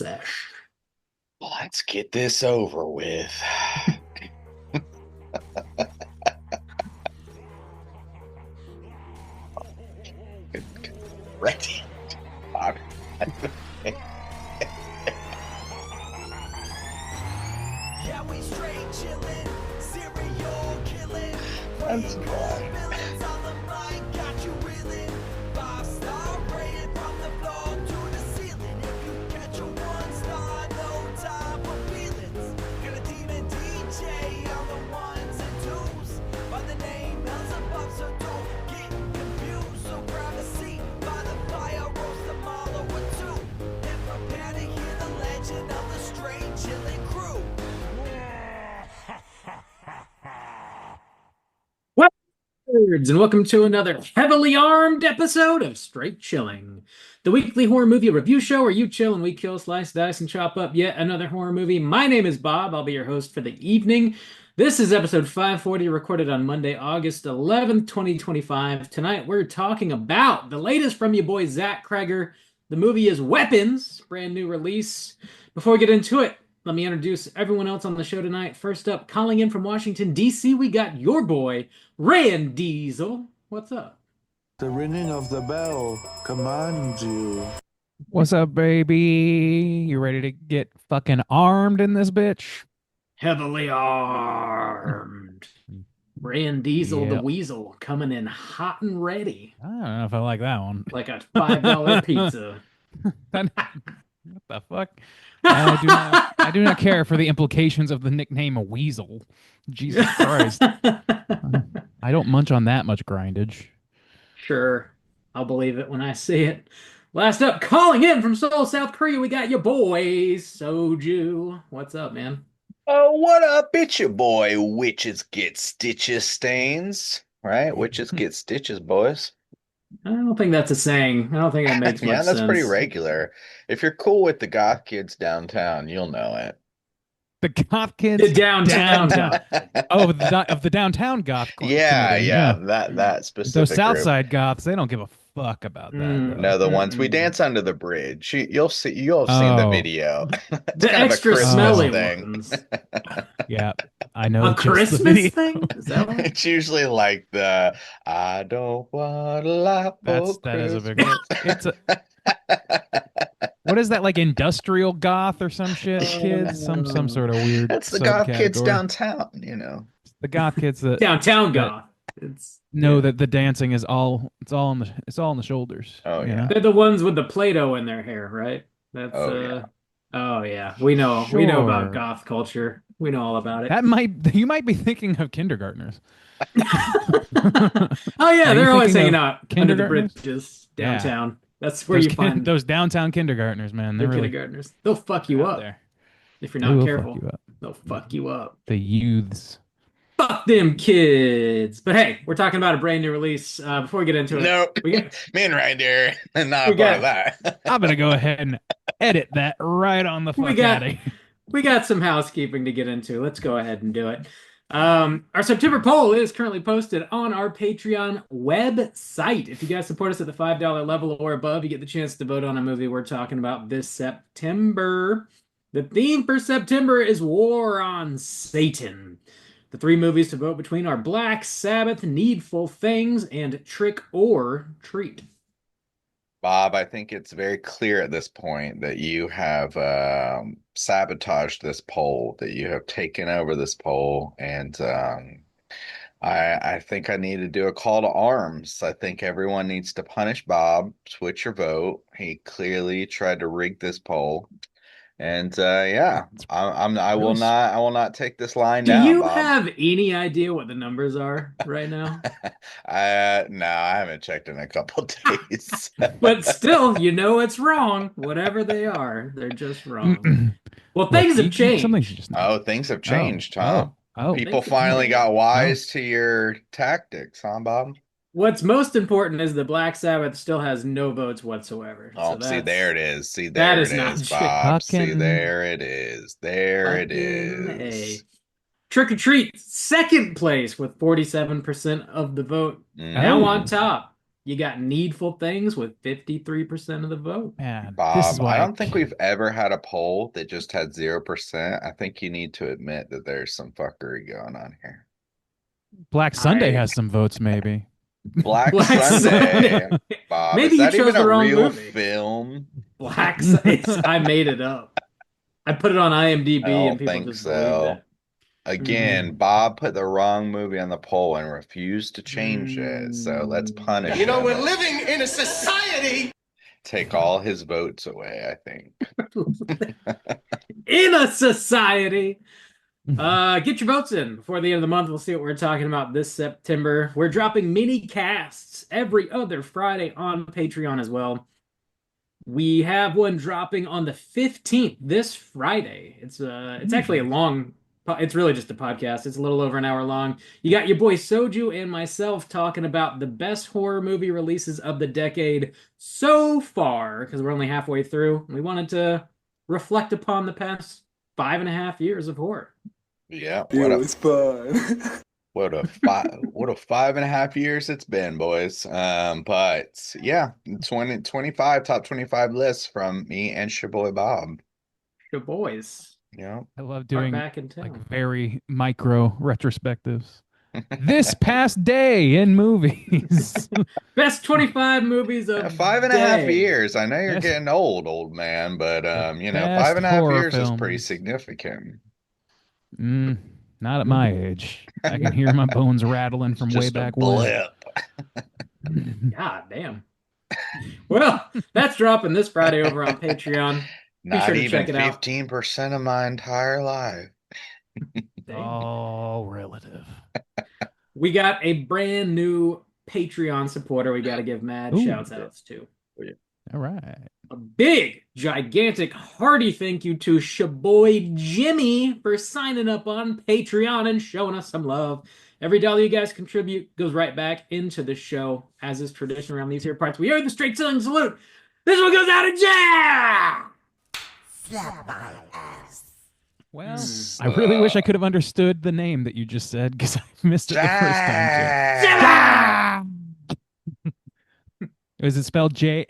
sesh. Let's get this over with. Ready. Bob. Yeah, we straight chillin', serial killing. That's right. Villains on the mic, got you reeling. 5-star rated from the floor to the ceiling. If you catch a 1-star, no time for feelings. Got a demon DJ on the ones and twos. By the name Beelzebub, so don't get confused. So grab a seat by the fire, roast them all over two. And prepare to hear the legend of the straight chillin' crew. Words, and welcome to another heavily armed episode of Straight Chilling, the weekly horror movie review show where you chill and we kill, slice, dice, and chop up yet another horror movie. My name is Bob. I'll be your host for the evening. This is episode 540, recorded on Monday, August 11th, 2025. Tonight, we're talking about the latest from your boy, Zach Kreger. The movie is Weapons, brand new release. Before we get into it, let me introduce everyone else on the show tonight. First up, calling in from Washington, D.C., we got your boy, Rand Diesel. What's up? The ringing of the bell commands you. What's up, baby? You ready to get fucking armed in this bitch? Heavily armed. Rand Diesel, the Yep. Weasel, coming in hot and ready, I don't know if I like that one. like a $5 pizza. What the fuck? I do not care for the implications of the nickname a weasel. Jesus Christ. I don't munch on that much grindage. Sure, I'll believe it when I see it. Last up, calling in from Seoul, South Korea, we got your boy, Soju. What's up, man? Oh, what up? It's your boy, Witches Get Stitches Stains. Right? Witches get stitches, boys. I don't think that's a saying. I don't think that makes much Yeah, that's pretty sense. regular. If you're cool with the goth kids downtown, you'll know it. The goth kids The downtown. Oh, of the downtown goth Yeah, community, yeah, that Those specific south group. side goths, they don't give a fuck about that. Mm. though. No, the ones we Mm-mm. dance under the bridge. You'll have seen the Oh. video. It's The kind of a extra Christmas smelly thing. ones. Yeah, I know. A just the Christmas video. thing? Is that what? It's usually like the I don't want a lot for That is a big. Christmas. It's a. What is that, like industrial goth or some shit, kids? Some sort of weird. That's the goth kids subcategory. downtown, you know. The goth kids that Downtown goth. It's know that the dancing is all on the shoulders. Oh, you yeah. know? they're the ones with the Play-Doh in their hair, right? That's Oh, yeah. Oh yeah. We know about Sure. goth culture. We know all about it. You might be thinking of kindergartners. Oh yeah, Are you they're always thinking hanging of out under the kindergartners? bridges Yeah. downtown. That's where Those you find those downtown kindergartners, man. the They're really kindergartners. They'll fuck you out up there. if you're They not will careful. fuck you up. They'll fuck you up. The youths. Fuck them kids. But hey, we're talking about a brand new release. Before we get into it, Nope. we got Me and Reindeer, not We a part got- of that. I'm gonna go ahead and edit that right on the We fuck got- out of here. we got some housekeeping to get into. Let's go ahead and do it. Our September poll is currently posted on our Patreon website. If you guys support us at the $5 level or above, you get the chance to vote on a movie we're talking about this September. The theme for September is War on Satan. The three movies to vote between are Black Sabbath, Needful Things, and Trick or Treat. Bob, I think it's very clear at this point that you have sabotaged this poll, that you have taken over this poll, and I think I need to do a call to arms. I think everyone needs to punish Bob, switch your vote. He clearly tried to rig this poll, and yeah, I will Really not take this line Do down, you Bob. have any idea what the numbers are right now? No, I haven't checked in a couple days. But still, you know it's wrong. Whatever they are, they're just wrong. Well, things have changed. Something you just know. Oh, things have changed, huh? Oh, People Things have finally changed. got wise to your tactics, huh, Bob? What's most important is that Black Sabbath still has no votes whatsoever. Oh, So see, that's there it is. See, that there is it not is, shit. Bob. See, Fucking- there it is. There it fucking is. A. Trick or Treat, second place with 47% of the vote. Mm. Now Oh. on top, You got Needful Things with 53% of the vote. Man, this is Bob, why I don't think we've ever had a poll that just had 0%. I think you need to admit that there's some fuckery going on here. Black Sunday I- has some votes, maybe. Black Black Sunday, Sunday. Bob, Maybe is you that chose even the a wrong real movie. film? Black Sunday. I made it up. I put it on IMDb I and don't people think just so. believed it. Again, Bob put the wrong movie on the poll and refused to change it. So let's punish You know, him. we're living in a society. Take all his votes away, I think. In a society. Get your votes in before the end of the month. We'll see what we're talking about this September. We're dropping mini casts every other Friday on Patreon as well. We have one dropping on the 15th this Friday. It's actually a long, it's really just a podcast. It's a little over an hour long. You got your boy Soju and myself talking about the best horror movie releases of the decade so far, because we're only halfway through. We wanted to reflect upon the past 5.5 years of horror. Yeah, fun. what a 5.5 years it's been, boys. But yeah, 25 top 25 lists from me and your boy Bob. Your boys. Yeah. I love Are doing back in town. like very micro retrospectives. This past day in movies. Best 25 movies of 5.5 day. years. I know you're Yes. getting old man, but you know, best 5.5 horror years is pretty films. significant. Not at my age. I can hear my bones rattling from way Just a back when. blip. God damn. Well, that's dropping this Friday over on Patreon. Not sure to even check it out. 15% of my entire life. All relative. We got a brand new Patreon supporter we got to give mad Ooh. shouts outs to. All right. A big, gigantic, hearty thank you to Shaboy Jimmy for signing up on Patreon and showing us some love. Every dollar you guys contribute goes right back into the show, as is tradition around these here parts. We are the Straight Chilling Salute. This one goes out of jail. Slap my ass. Well, I really wish I could have understood the name that you just said because I missed it the first time. Too. Is it spelled Jaahhh?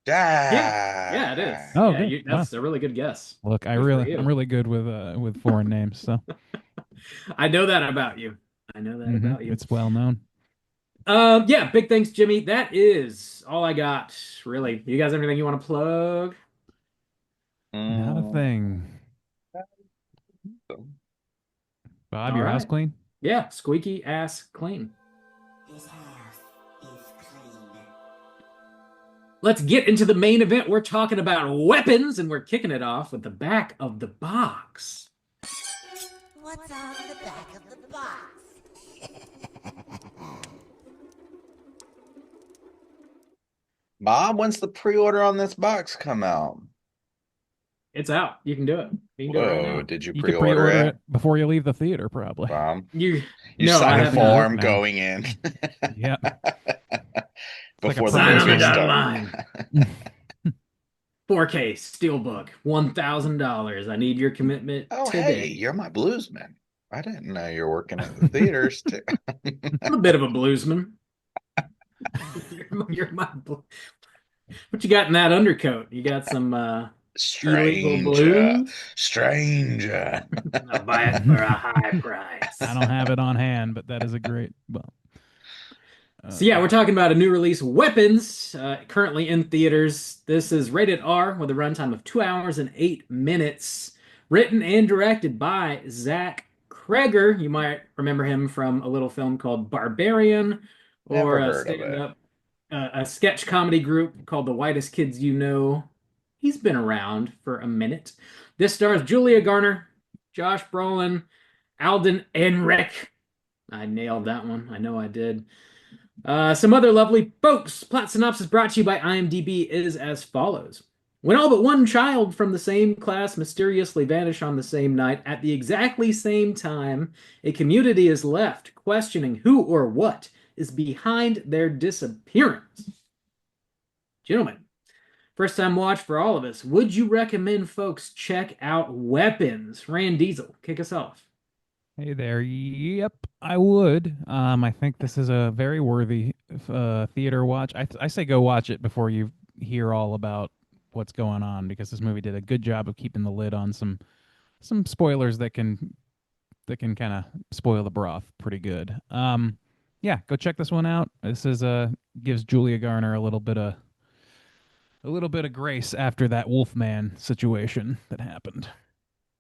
Yeah, it is. Oh, yeah, good. that's a really good guess. Look, Good for you. I'm really good with foreign names, so I know that about you. I know that about you. it's well known. Yeah, big thanks, Jimmy. That is all I got, really. You guys have anything you want to plug? Not a thing. Bob, All your house right. clean? Yeah, squeaky ass clean. His house is clean. Let's get into the main event. We're talking about weapons, and we're kicking it off with the back of the box. What's on the back of the box? Bob, when's the pre-order on this box come out? It's out. You can do it. You can do it right Whoa, now. did you You could pre-order pre-order it? it before you leave the theater, probably. Bob, You you no, I signed a have not. form No. going in Yeah. before a the Sign on movie the dotted started. line. 4K Steelbook, $1,000. I need your commitment Oh, today. hey, you're my bluesman. I didn't know you were working at the theaters too. I'm a bit of a bluesman. you're my what you got in that undercoat? You got some illegal Stranger, blues? stranger. I'll buy it for a high price. I don't have it on hand, but that is a great. Well, So yeah, we're talking about a new release, Weapons, currently in theaters. This is rated R with a runtime of 2 hours and 8 minutes. Written and directed by Zach Kreger. You might remember him from a little film called Barbarian, or Never a heard of it. stand-up, a sketch comedy group called The Whitest Kids You Know. He's been around for a minute. This stars Julia Garner, Josh Brolin, Alden Ehrenreich. I nailed that one. I know I did. Some other lovely folks. Plot synopsis brought to you by IMDb is as follows. When all but one child from the same class mysteriously vanish on the same night at the exactly same time, a community is left questioning who or what is behind their disappearance. Gentlemen, first time watch for all of us. Would you recommend folks check out Weapons? Rand Diesel, kick us off. Hey there. Yep, I would. I think this is a very worthy theater watch. I say go watch it before you hear all about what's going on because this movie did a good job of keeping the lid on some spoilers that can kind of spoil the broth pretty good. Yeah, go check this one out. This is gives Julia Garner a little bit of grace after that Wolfman situation that happened.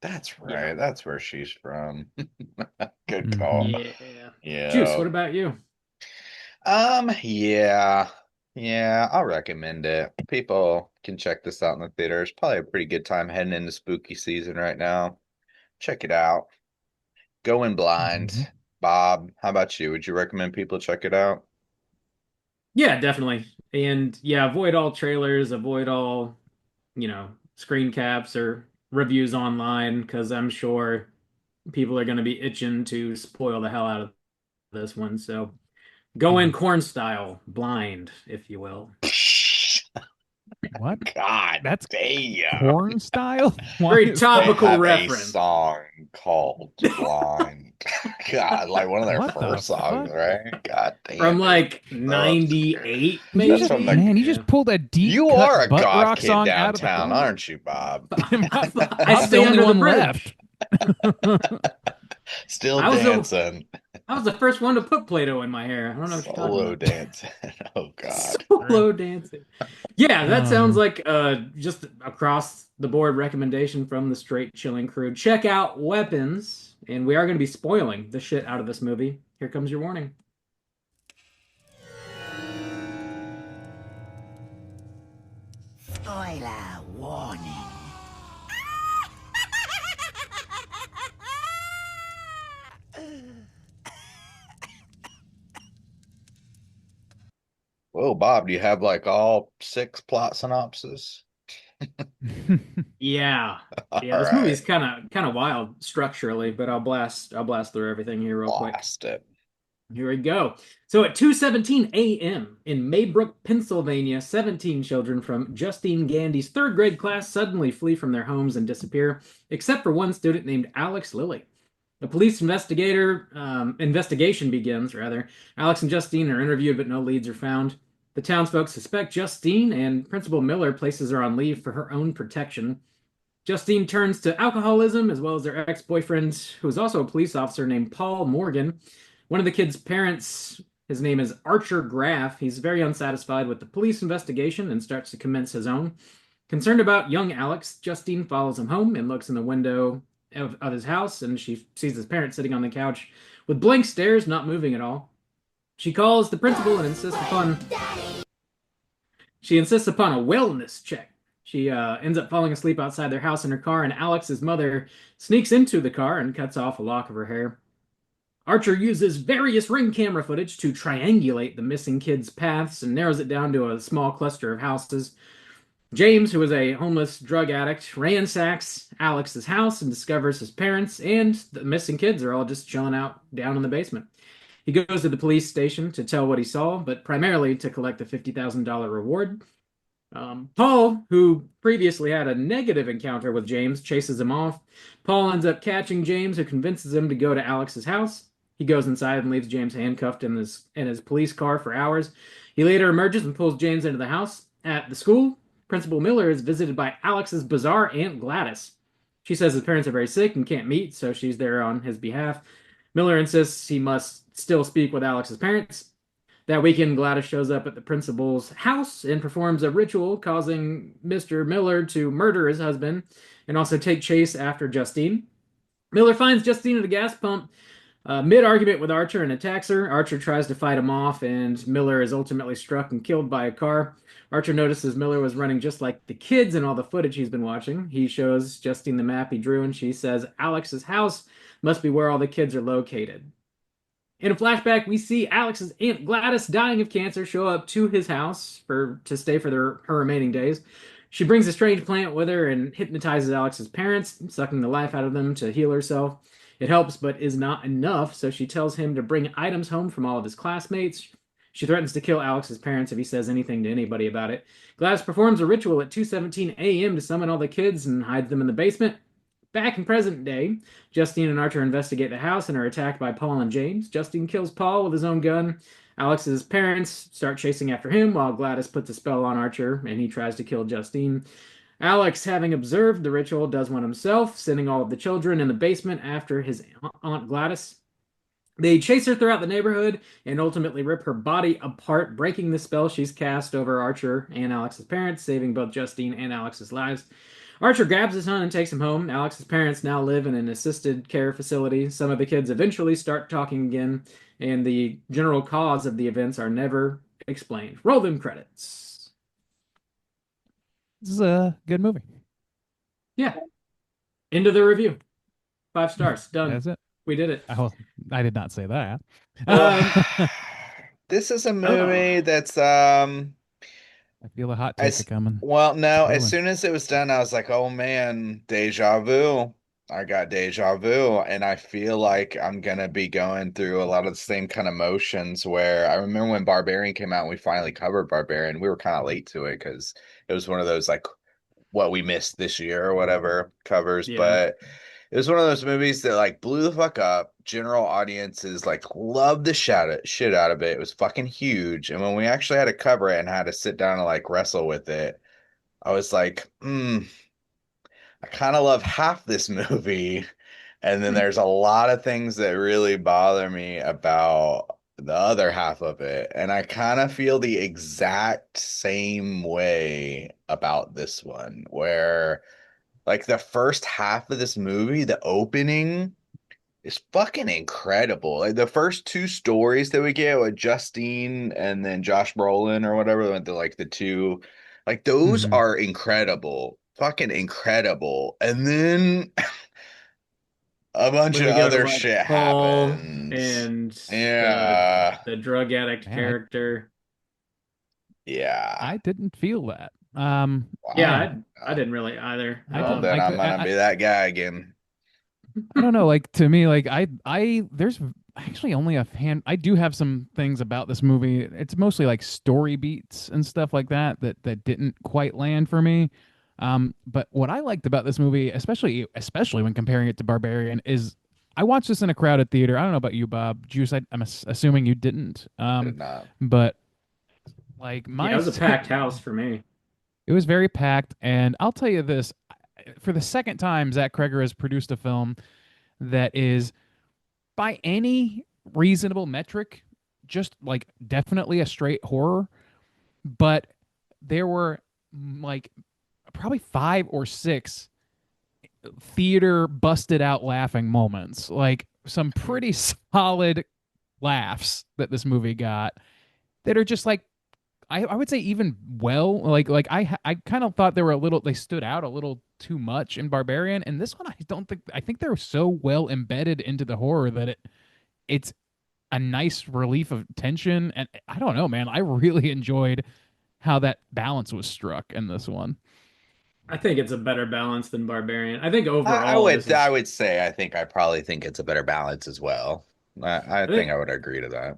That's Yeah. right. That's where she's from. Good Mhm. call. Yeah. Yeah. Juice, what about you? Yeah. Yeah, I'll recommend it. People can check this out in the theaters. Probably a pretty good time heading into spooky season right now. Check it out. Going blind. Mhm. Bob, how about you? Would you recommend people check it out? Yeah, definitely. And yeah, avoid all trailers, avoid all, screen caps or reviews online, because I'm sure people are going to be itching to spoil the hell out of this one. So go in corn style, blind, if you will. What? God That's damn. corn style? Why Very is They that? topical have a reference. song called Blind. God, like one of their What the first songs, fuck? right? God damn From it. like Oh, 98, You That's maybe. just, from the- man, you Yeah. just pulled a deep You cut are a butt goth rock kid song out of the downtown, closet. aren't you, Bob? I I'm stay the only under the one bridge. left. Still I was the dancing. I was the first one to put Play-Doh in my hair. I don't know what you're talking Solo about. dancing. Oh God. Solo dancing. Yeah, that sounds Um, like just across the board recommendation from the Straight Chilling crew. Check out Weapons, and we are going to be spoiling the shit out of this movie. Here comes your warning. Spoiler warning. Whoa, Bob, do you have like all 6 plot synopses? Yeah, yeah. All This movie's right. kind of wild structurally, but I'll blast through everything here real quick. Lost it. Here we go. So at 2:17 a.m. in Maybrook, Pennsylvania, 17 children from Justine Gandy's third grade class suddenly flee from their homes and disappear, except for one student named Alex Lilly. A police investigation begins, rather. Alex and Justine are interviewed, but no leads are found. The townsfolk suspect Justine, and Principal Miller places her on leave for her own protection. Justine turns to alcoholism, as well as their ex-boyfriend, who is also a police officer named Paul Morgan. One of the kids' parents, his name is Archer Graff. He's very unsatisfied with the police investigation and starts to commence his own. Concerned about young Alex, Justine follows him home and looks in the window of his house, and she sees his parents sitting on the couch with blank stares, not moving at all. She calls the principal and insists upon a wellness check. She ends up falling asleep outside their house in her car, and Alex's mother sneaks into the car and cuts off a lock of her hair. Archer uses various ring camera footage to triangulate the missing kids' paths and narrows it down to a small cluster of houses. James, who is a homeless drug addict, ransacks Alex's house and discovers his parents and the missing kids are all just chilling out down in the basement. He goes to the police station to tell what he saw, but primarily to collect a $50,000 reward. Paul, who previously had a negative encounter with James, chases him off. Paul ends up catching James, who convinces him to go to Alex's house. He goes inside and leaves James handcuffed in his police car for hours. He later emerges and pulls James into the house. At the school, Principal Miller is visited by Alex's bizarre Aunt Gladys. She says his parents are very sick and can't meet, so she's there on his behalf. Miller insists he must still speak with Alex's parents. That weekend, Gladys shows up at the principal's house and performs a ritual, causing Mr. Miller to murder his husband and also take chase after Justine. Miller finds Justine at a gas pump mid-argument with Archer and attacks her. Archer tries to fight him off, and Miller is ultimately struck and killed by a car. Archer notices Miller was running just like the kids in all the footage he's been watching. He shows Justine the map he drew, and she says Alex's house must be where all the kids are located. In a flashback, we see Alex's Aunt Gladys, dying of cancer, show up to his house to stay for her remaining days. She brings a strange plant with her and hypnotizes Alex's parents, sucking the life out of them to heal herself. It helps, but is not enough, so she tells him to bring items home from all of his classmates. She threatens to kill Alex's parents if he says anything to anybody about it. Gladys performs a ritual at 2:17 a.m. to summon all the kids and hides them in the basement. Back in present day, Justine and Archer investigate the house and are attacked by Paul and James. Justine kills Paul with his own gun. Alex's parents start chasing after him while Gladys puts a spell on Archer and he tries to kill Justine. Alex, having observed the ritual, does one himself, sending all of the children in the basement after his Aunt Gladys. They chase her throughout the neighborhood and ultimately rip her body apart, breaking the spell she's cast over Archer and Alex's parents, saving both Justine and Alex's lives. Archer grabs his son and takes him home. Alex's parents now live in an assisted care facility. Some of the kids eventually start talking again, and the general cause of the events are never explained. Roll them credits. This is a good movie. Yeah. End of the review. 5 stars. Done. That's it. We did it. I did not say that. This is a Oh. movie that's I feel a hot take coming. well, no, as Rolling. soon as it was done, I was like, oh man, deja vu. I got deja vu, and I feel like I'm gonna be going through a lot of the same kind of motions where I remember when Barbarian came out and we finally covered Barbarian, we were kind of late to it because it was one of those like what we missed this year or whatever covers, Yeah. but it was one of those movies that like blew the fuck up. General audiences like loved the shit out of it. It was fucking huge. And when we actually had to cover it and had to sit down and like wrestle with it, I was like, I kind of love half this movie. And then there's a lot of things that really bother me about the other half of it. And I kind of feel the exact same way about this one, where like the first half of this movie, the opening is fucking incredible. Like the first two stories that we get with Justine and then Josh Brolin or whatever, like the two, like those Mhm. are incredible. Fucking incredible. And then a bunch When of we go to other like shit Paul happens. and Yeah. the drug addict Man, character. Yeah. I didn't feel that. Yeah, man, I didn't really either. I Well, don't then like I'm gonna be that guy again. I don't know, like to me, like there's actually only a fan. I do have some things about this movie. It's mostly like story beats and stuff like that didn't quite land for me. But what I liked about this movie, especially when comparing it to Barbarian, is I watched this in a crowded theater. I don't know about you, Bob. Juice, I'm assuming you didn't. Did not. But like Yeah, it was a packed house for me. it was very packed, and I'll tell you this: for the second time, Zach Kreger has produced a film that is, by any reasonable metric, just like definitely a straight horror. But there were like probably 5 or 6 theater busted out laughing moments, like some pretty solid laughs that this movie got that are just like I would say even like I kind of thought they stood out a little too much in Barbarian, and this one I think they're so well embedded into the horror that it's a nice relief of tension, and I don't know, man, I really enjoyed how that balance was struck in this one. I think it's a better balance than Barbarian. I think I overall would this is, I would say I probably think it's a better balance as well. I I think think I would agree to that.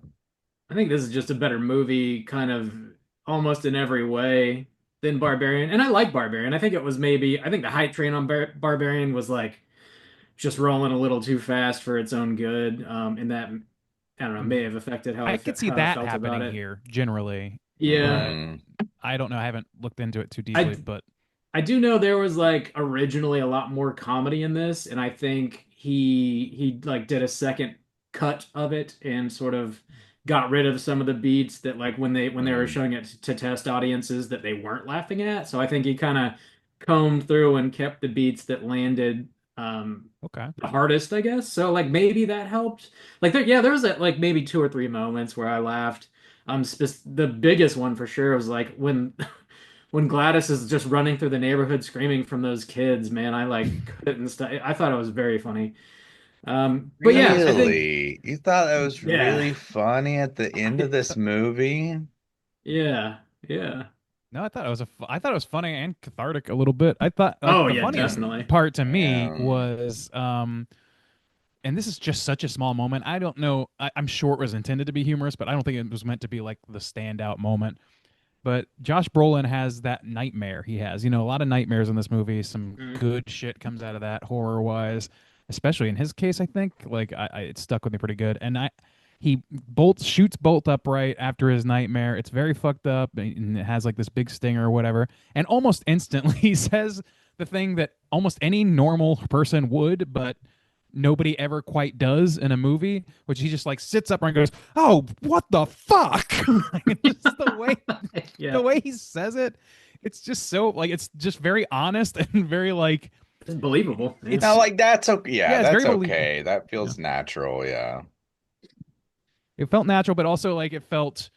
I think this is just a better movie, kind of almost in every way than Barbarian. And I like Barbarian. I think the hype train on Barbarian was like just rolling a little too fast for its own good. And that I don't know may have affected I could see how I that felt about happening it. here generally, Yeah, but I don't know. I haven't looked into it too I deeply, but I do know there was like originally a lot more comedy in this, and I think he like did a second cut of it and sort of got rid of some of the beats that like when they were Mm. showing it to test audiences that they weren't laughing at. So I think he kind of combed through and kept the beats that landed okay. the hardest, I guess. So like maybe that helped. Like there was like maybe 2 or 3 moments where I laughed. The biggest one for sure was like when when Gladys is just running through the neighborhood screaming from those kids, man, I like couldn't stop. I thought it was very funny. But yeah, I think Really? You thought that was yeah, really funny at the end of this movie? yeah, yeah. No, I thought it was funny and cathartic a little bit. I thought like Oh the yeah, funniest definitely. part to me Um, was and this is just such a small moment. I don't know. I'm sure it was intended to be humorous, but I don't think it was meant to be like the standout moment. But Josh Brolin has that nightmare. He has, a lot of nightmares in this movie. Some Mm. good shit comes out of that horror wise, especially in his case. I think like it stuck with me pretty good. And he shoots Bolt up right after his nightmare. It's very fucked up, and it has like this big stinger or whatever. And almost instantly he says the thing that almost any normal person would, but nobody ever quite does in a movie, which he just like sits up and goes, "Oh, what the fuck!" Just the way Yeah, the way he says it, it's just so like it's just very honest and very like it's believable. Yeah. It's- Now, like that's okay. Yeah, Yeah, it's that's very okay. believable. That feels natural. Yeah. it felt natural, but also like it felt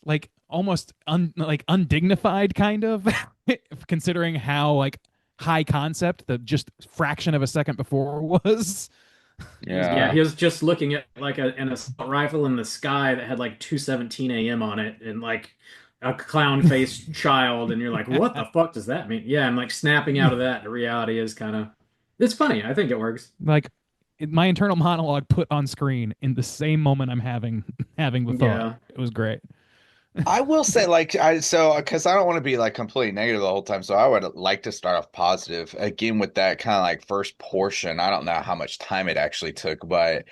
like almost like undignified, kind of, considering how like high concept the just fraction of a second before was. Yeah, Yeah. he was just looking at like an assault rifle in the sky that had like 2:17 a.m. on it and like a clown-faced child, and you're like, what the fuck does that mean? Yeah, I'm like snapping out of that. The reality is kind of it's funny. I think it works. Like my internal monologue put on screen in the same moment I'm having the thought. Yeah. It was great. I will say, like, because I don't want to be like completely negative the whole time. So I would like to start off positive again with that kind of like first portion. I don't know how much time it actually took, but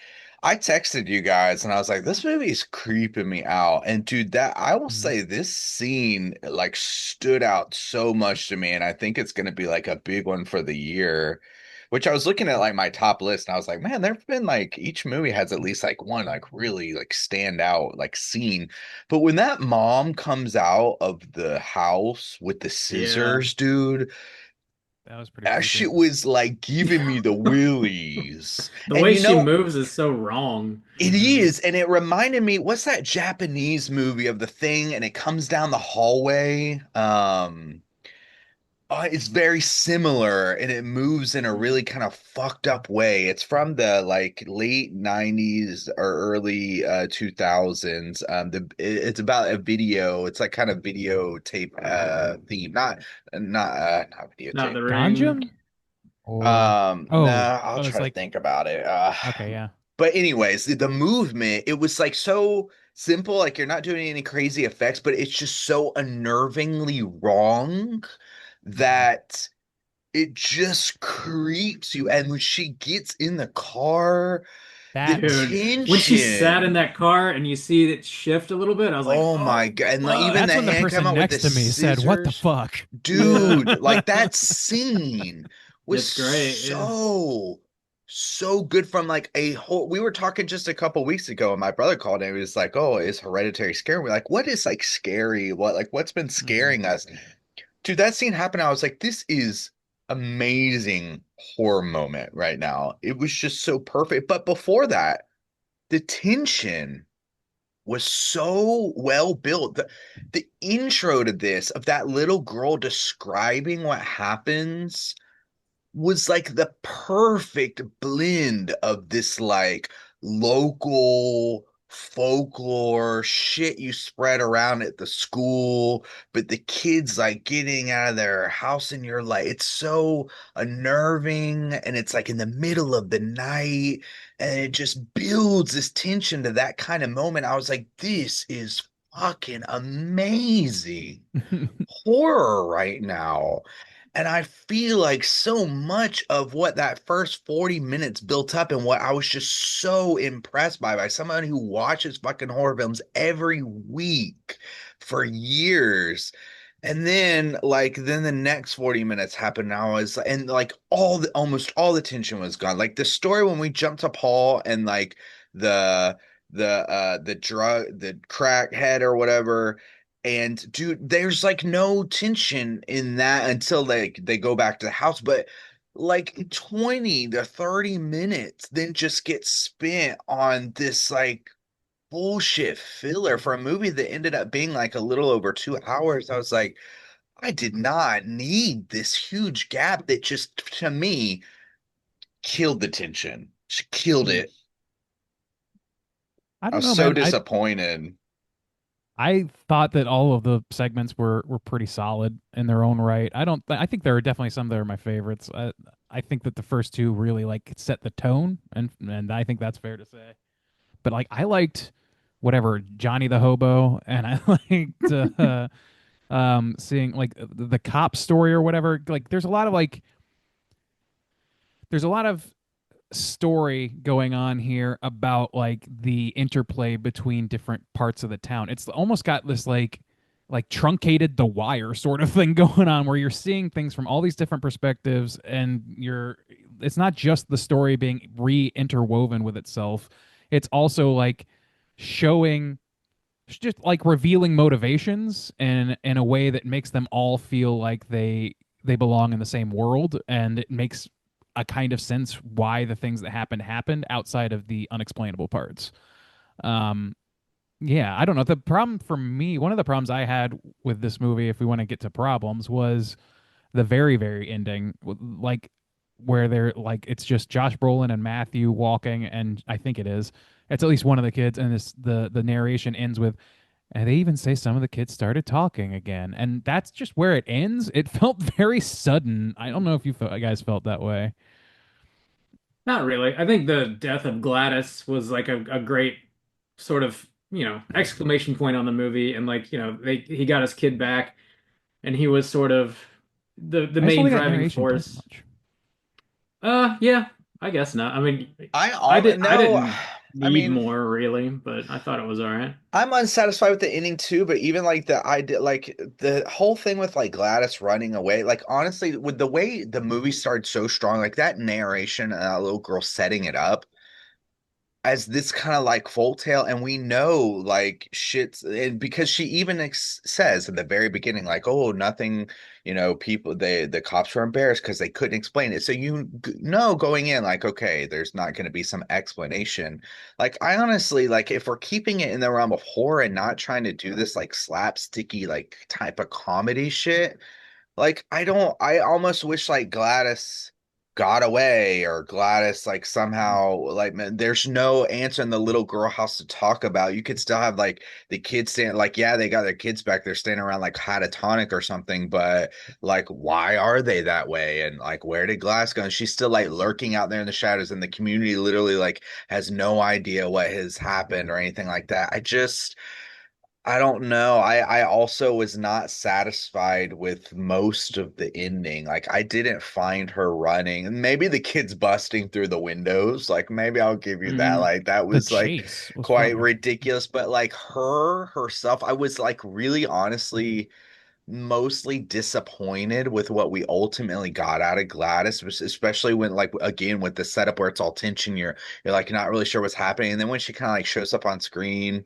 I texted you guys and I was like, this movie is creeping me out. And dude, that I will say this scene like stood out so much to me. And I think it's going to be like a big one for the year. Which I was looking at like my top list and I was like, man, there've been like each movie has at least like one like really like stand out like scene. But when that mom comes out of the house with the Yeah. scissors, dude, That was pretty that creepy. shit was like giving me the willies. The And way you she know, moves is so wrong. it is, and it reminded me, what's that Japanese movie of the thing and it comes down the hallway? It's very similar and it moves in a really kind of fucked up way. It's from the like late 90s or early 2000s. It's about a video. It's like kind of videotape theme, not Not videotape. the Ganja? ring. Or Nah, I'll it's try to like think about it. okay, yeah. But anyways, the movement, it was like so simple, like you're not doing any crazy effects, but it's just so unnervingly wrong that it just creeps you. And when she gets in the car, the That Dude, when she sat in tension. that car and you see it shift a little bit, I was like, Oh my oh, God. And like fuck. even that's the when the hand come person out with the next to me said, "What the scissors. fuck?" Dude, like that scene was It's great. Yeah. so good from like a whole we were talking just a couple weeks ago and my brother called and he was like, oh, is Hereditary scary? We're like, what is like scary? What's been scaring us? Dude, that scene happened. I was like, this is amazing horror moment right now. It was just so perfect. But before that, the tension was so well built. The intro to this of that little girl describing what happens was like the perfect blend of this like local folklore shit you spread around at the school, but the kids like getting out of their house and you're like, it's so unnerving and it's like in the middle of the night and it just builds this tension to that kind of moment. I was like, this is fucking amazing horror right now. And I feel like so much of what that first 40 minutes built up and what I was just so impressed by someone who watches fucking horror films every week for years. And then then the next 40 minutes happened. And I was and like almost all the tension was gone. Like the story when we jumped to Paul and like the the crack head or whatever, and dude, there's like no tension in that until they go back to the house. But like 20 to 30 minutes then just get spent on this like bullshit filler for a movie that ended up being like a little over 2 hours. I was like, I did not need this huge gap that just to me killed the tension. She killed it. I I don't was know, so man. disappointed. I thought that all of the segments were pretty solid in their own right. I think there are definitely some that are my favorites. I think that the first two really like set the tone, and I think that's fair to say. But like I liked whatever Johnny the Hobo, and I liked seeing like the cop story or whatever. Like there's a lot of story going on here about like the interplay between different parts of the town. It's almost got this like truncated The Wire sort of thing going on where you're seeing things from all these different perspectives, and you're it's not just the story being re-interwoven with itself. It's also like showing just like revealing motivations in a way that makes them all feel like they belong in the same world, and it makes a kind of sense why the things that happened outside of the unexplainable parts. Um, yeah, I don't know. The problem for me, one of the problems I had with this movie, if we want to get to problems, was the very, very ending, like where they're like it's just Josh Brolin and Matthew walking, and I think it's at least one of the kids, and this the narration ends with, and they even say some of the kids started talking again, and that's just where it ends. It felt very sudden. I don't know if guys felt that way. Not really. I think the death of Gladys was like a great sort of, exclamation point on the movie. And like, he got his kid back and he was sort of the I just don't main think that driving narration does force. much. Yeah, I guess not. I mean, I No, didn't I need mean, more really, but I thought it was all right. I'm unsatisfied with the ending too, but even like the idea, like the whole thing with like Gladys running away, like honestly, with the way the movie started so strong, like that narration and that little girl setting it up as this kind of like folktale, and we know like shit's and because she even says at the very beginning like, oh, nothing, people, the cops were embarrassed because they couldn't explain it, so know going in like, okay, there's not going to be some explanation. Like I honestly, like if we're keeping it in the realm of horror and not trying to do this like slapsticky like type of comedy shit, like I almost wish like Gladys got away, or Gladys like somehow like man, there's no answer in the little girl house to talk about. You could still have like the kids stand like, yeah, they got their kids back there standing around like catatonic or something, but like why are they that way? And like where did Gladys go? And she's still like lurking out there in the shadows, and the community literally like has no idea what has happened or anything like that. I don't know. I also was not satisfied with most of the ending. Like I didn't find her running. And maybe the kids busting through the windows. Like maybe I'll give you that. Mm. Like that The was like chase was quite fun. ridiculous. But like her herself, I was like really honestly mostly disappointed with what we ultimately got out of Gladys, especially when like again with the setup where it's all tension, you're like not really sure what's happening. And then when she kind of like shows up on screen,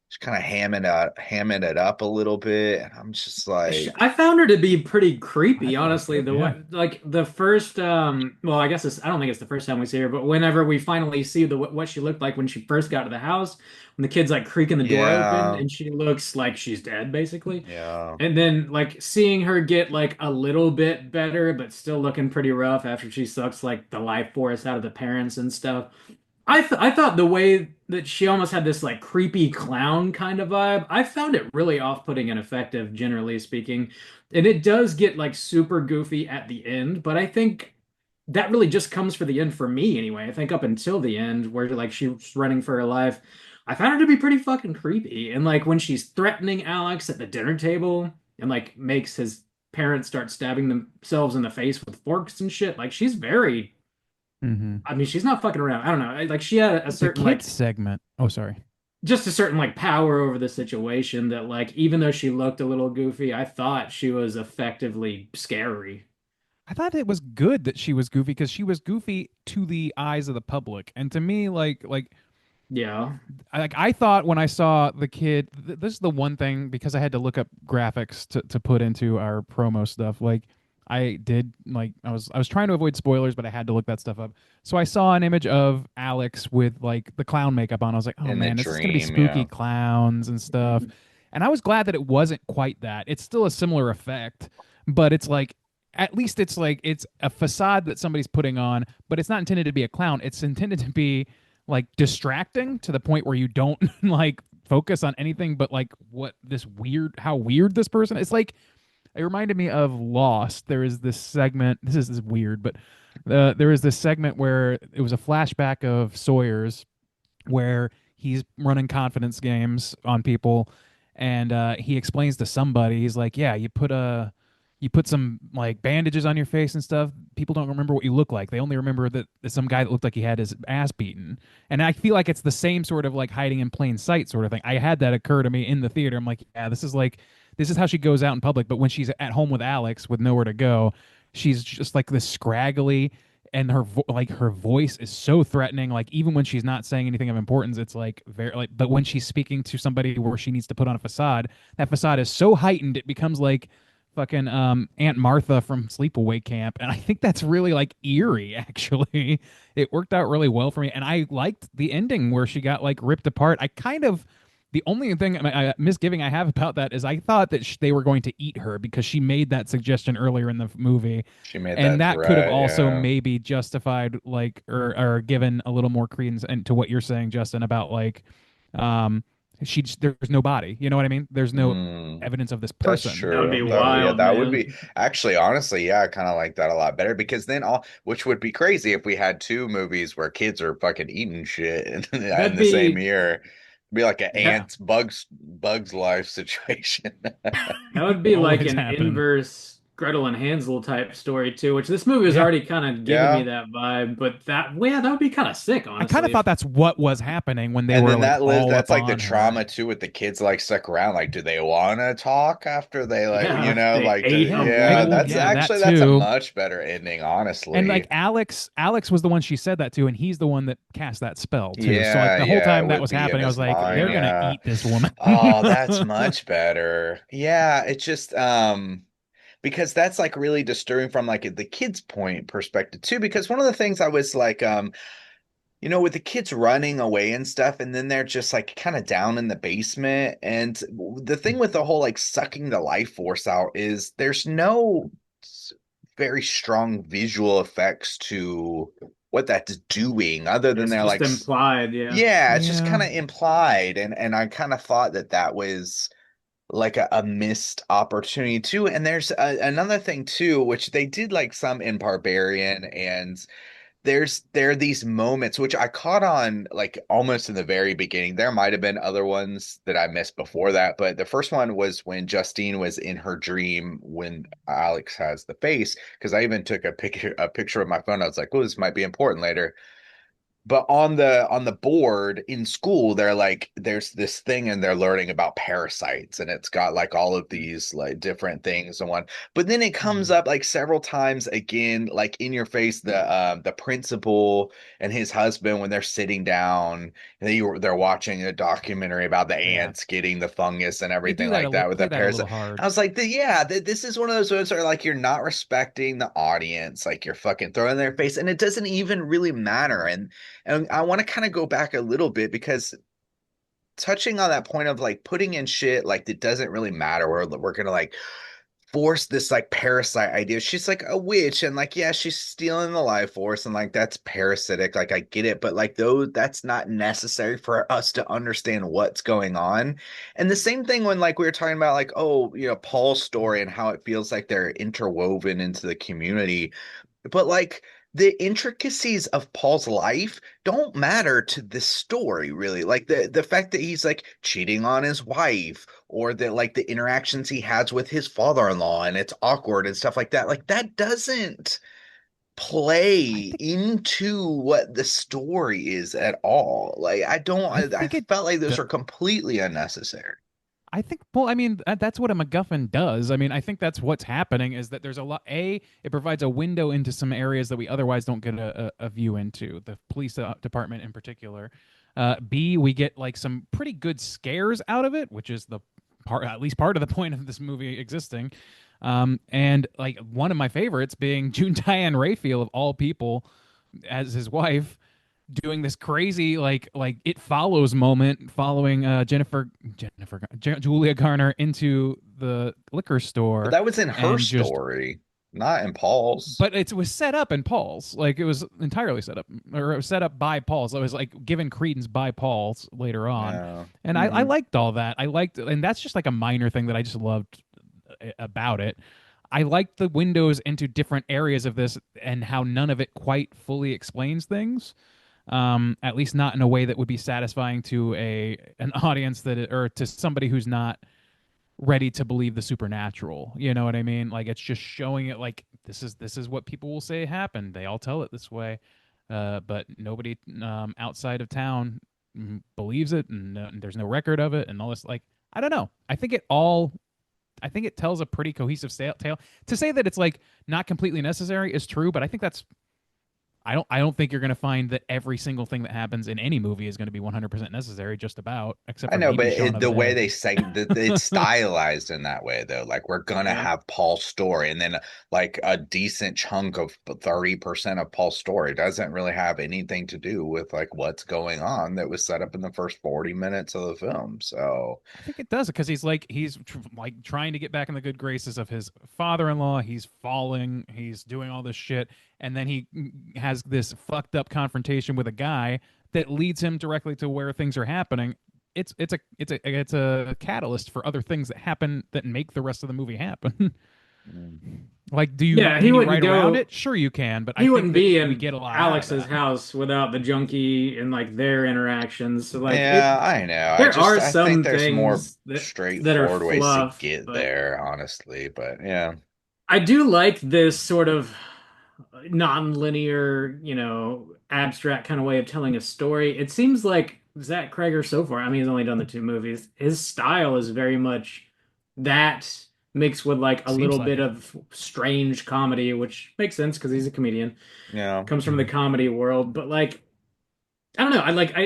she's kind of hamming it up a little bit. And I'm just like, I found her to be pretty I creepy, thought honestly. so. The Yeah. way, like the first, well, I guess I don't think it's the first time we see her, but whenever we finally see what she looked like when she first got to the house, when the kid's like creaking the door open yeah, and she looks like she's dead, basically. yeah. And then like seeing her get like a little bit better, but still looking pretty rough after she sucks like the life force out of the parents and stuff. I thought the way that she almost had this like creepy clown kind of vibe, I found it really off-putting and effective, generally speaking. And it does get like super goofy at the end, but I think that really just comes for the end for me anyway. I think up until the end, where like she's running for her life, I found her to be pretty fucking creepy. And like when she's threatening Alex at the dinner table and like makes his parents start stabbing themselves in the face with forks and shit, like she's very Hmm. I mean, she's not fucking around. I don't know. Like she had a The certain kids like segment. Oh, sorry. just a certain like power over the situation that like even though she looked a little goofy, I thought she was effectively scary. I thought it was good that she was goofy because she was goofy to the eyes of the public, and to me, Yeah. I thought when I saw the kid, this is the one thing because I had to look up graphics to put into our promo stuff. Like I did, like I was trying to avoid spoilers, but I had to look that stuff up. So I saw an image of Alex with like the clown makeup on. I was like, oh In the man, this is gonna be dream, spooky yeah. clowns and stuff. And I was glad that it wasn't quite that. It's still a similar effect, but it's like at least it's like it's a facade that somebody's putting on, but it's not intended to be a clown. It's intended to be like distracting to the point where you don't like focus on anything but like what this weird how weird this person is. Like it reminded me of Lost. There is this segment, this is weird, but there was this segment where it was a flashback of Sawyer's where he's running confidence games on people, and he explains to somebody, he's like, yeah, you put some like bandages on your face and stuff. People don't remember what you look like. They only remember that some guy that looked like he had his ass beaten. And I feel like it's the same sort of like hiding in plain sight sort of thing. I had that occur to me in the theater. I'm like, yeah, this is how she goes out in public. But when she's at home with Alex with nowhere to go, she's just like this scraggly, and her voice is so threatening. Like even when she's not saying anything of importance, it's like very like. But when she's speaking to somebody where she needs to put on a facade, that facade is so heightened it becomes like fucking Aunt Martha from Sleepaway Camp, and I think that's really like eerie. Actually, it worked out really well for me, and I liked the ending where she got like ripped apart. I kind of the only thing misgiving I have about that is I thought that they were going to eat her because she made that suggestion earlier in the movie, She made and that that could have threat, also yeah. maybe justified like or given a little more credence and to what you're saying, Justin, about like um there's no body. You know what I mean? There's no Mm, evidence of this that's person. That would be true. Yeah, wild, that would be man. actually, honestly, yeah, I kind of like that a lot better because then which would be crazy if we had two movies where kids are fucking eating shit in That'd the same be year. It'd be like an yeah. Bugs Life situation. That would be like Always an happening. inverse Gretel and Hansel type story too, which this movie was Yeah. already kind of giving me Yeah. that vibe. But well, yeah, that would be kind of sick, I kind of honestly. thought If that's what was happening when they And were then like all up that's like the on her. trauma too with the kids like stuck around. Like, do they want to talk after they like, yeah, if they like, ate him, yeah, Well, that's yeah. yeah, that actually, that's a too. much better ending, And honestly. like Alex was the one she said that to, and he's the one that cast that spell too. So like Yeah, the whole yeah, it time that would was be in happening, I was his like, mind. they're gonna Yeah. eat this woman. Oh, that's much better. Yeah, it's just because that's like really disturbing from like the kid's point perspective too. Because one of the things I was like, with the kids running away and stuff, and then they're just like kind of down in the basement. And the thing with the whole like sucking the life force out is there's no very strong visual effects to what that's doing, other than It's they're just like, implied, yeah. yeah, it's just Yeah. kind of implied. And I kind of thought that that was like a missed opportunity too. And there's another thing too, which they did like some in Barbarian, and there are these moments which I caught on like almost in the very beginning. There might have been other ones that I missed before that, but the first one was when Justine was in her dream when Alex has the face. Because I even took a picture of my phone. I was like, oh, this might be important later. But on the board in school, they're like, there's this thing, and they're learning about parasites, and it's got like all of these like different things and one. But then it comes Mm. up like several times again, like in your face, the principal and his husband when they're sitting down and they're watching a documentary about the Yeah. ants getting the fungus and They everything do that like that with play the that a little parasite. hard. I was like, yeah, this is one of those ones where like you're not respecting the audience, like you're fucking throwing in their face, and it doesn't even really matter. And I want to kind of go back a little bit because touching on that point of like putting in shit like that doesn't really matter. We're gonna like force this like parasite idea. She's like a witch, and like, yeah, she's stealing the life force, and like that's parasitic. Like I get it, but like though that's not necessary for us to understand what's going on. And the same thing when like we were talking about like, oh, Paul's story and how it feels like they're interwoven into the community. But like the intricacies of Paul's life don't matter to this story, really. Like the fact that he's like cheating on his wife, or that like the interactions he has with his father-in-law and it's awkward and stuff like that. Like that doesn't I play think into what the story is at all. Like I don't I I think it felt like those d- are completely unnecessary. I think, well, I mean, that's what a MacGuffin does. I mean, I think that's what's happening is that there's a lot. It provides a window into some areas that we otherwise don't get a view into, the police department in particular. B, we get like some pretty good scares out of it, which is the part, at least part of the point of this movie existing. And like one of my favorites being June Diane Raphael, of all people, as his wife doing this crazy like it follows moment following Julia Garner into the liquor But store that was in her and just story, not in Paul's. but it was set up in Paul's, like it was entirely set up, or it was set up by Paul's. It was like given credence by Paul's later on, Yeah. and I liked all that. I liked, and that's just like a minor thing that I just loved about it. I liked the windows into different areas of this and how none of it quite fully explains things. At least not in a way that would be satisfying to an audience or to somebody who's not ready to believe the supernatural. You know what I mean? Like it's just showing it like this is what people will say happened. They all tell it this way, but nobody outside of town believes it, and there's no record of it, and all this. Like I don't know. I think it tells a pretty cohesive tale. To say that it's like not completely necessary is true, but I think that's I don't think you're going to find that every single thing that happens in any movie is going to be 100% necessary, just about, except I for know, maybe but Shaun of the the way Dead. they say that it's stylized in that way, though, like we're gonna Yeah. have Paul's story, and then like a decent chunk of 30% of Paul's story doesn't really have anything to do with like what's going on that was set up in the first 40 minutes of the film. So, I think it does because like trying to get back in the good graces of his father-in-law. He's falling. He's doing all this shit, and then he has this fucked up confrontation with a guy that leads him directly to where things are happening. It's a catalyst for other things that happen that make the rest of the movie happen. mm, Like, Yeah, he can you wouldn't write around go. it? Sure, you can, but I He think wouldn't that be we in get a lot out of Alex's that. house without the junkie and like their interactions. So like yeah, it, I know. there are I think some there's more things that are straightforward ways to fluff, get but there, honestly. But yeah, I do like this sort of non-linear, abstract kind of way of telling a story. It seems like Zach Kreger so far, I mean, he's only done the two movies. His style is very much that mixed with like a Seems little like bit it. of strange comedy, which makes sense because he's a comedian, yeah. comes from the Mhm. comedy world. But like, I don't know.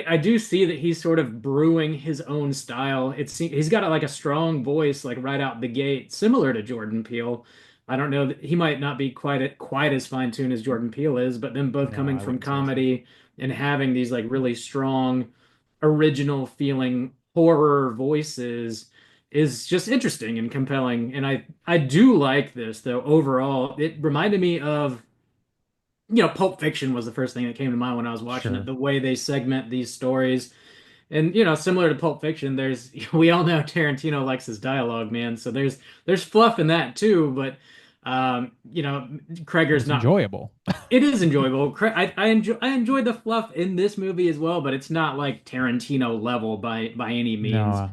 I do see that he's sort of brewing his own style. He's got like a strong voice like right out the gate, similar to Jordan Peele. I don't know that he might not be quite as fine-tuned as Jordan Peele is, but them both No, coming I from wouldn't say so. comedy and having these like really strong, original feeling horror voices is just interesting and compelling. And I do like this though overall. It reminded me of Pulp Fiction was the first thing that came to mind when I was watching it. Sure. The way they segment these stories, and similar to Pulp Fiction, there's we all know Tarantino likes his dialogue, man. So there's fluff in that too, but But Kreger's it's not. enjoyable. It is enjoyable. I enjoy the fluff in this movie as well, but it's not like Tarantino level by any No, means.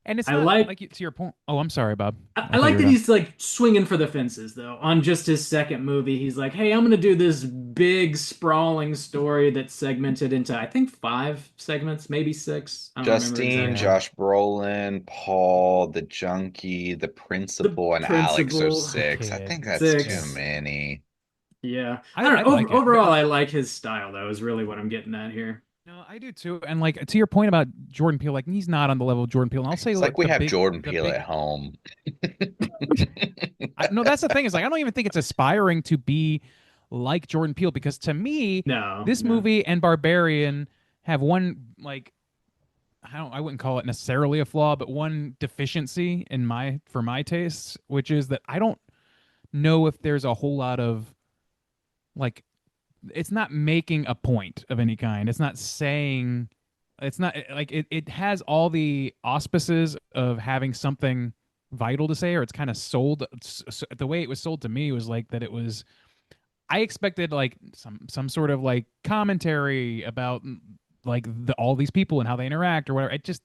and it's I not like like to your point. Oh, I'm sorry, Bob. I I thought you like were that done. he's like swinging for the fences though. On just his second movie, he's like, "Hey, I'm gonna do this big sprawling story that's segmented into I think 5 segments, maybe 6. I don't remember Justine, exactly. Yeah. Josh Brolin, Paul, the junkie, the The principal, and Alex are principal, The 6. I kid. think that's too six. many. Yeah, I I don't know. like it, but Overall, I like his style though. Is really what I'm getting at here. no, I do too. And like to your point about Jordan Peele, like he's not on the level of Jordan Peele. And I'll say It's like like we have Jordan the Peele at big. home. No, that's the thing is like I don't even think it's aspiring to be like Jordan Peele because to me, No, this no. movie and Barbarian have one like I wouldn't call it necessarily a flaw, but one deficiency in my for my tastes, which is that I don't know if there's a whole lot of like it's not making a point of any kind. It's not saying it's not like it has all the auspices of having something vital to say, or it's kind of sold. The way it was sold to me was like that it was I expected like some sort of like commentary about like all these people and how they interact or whatever. It just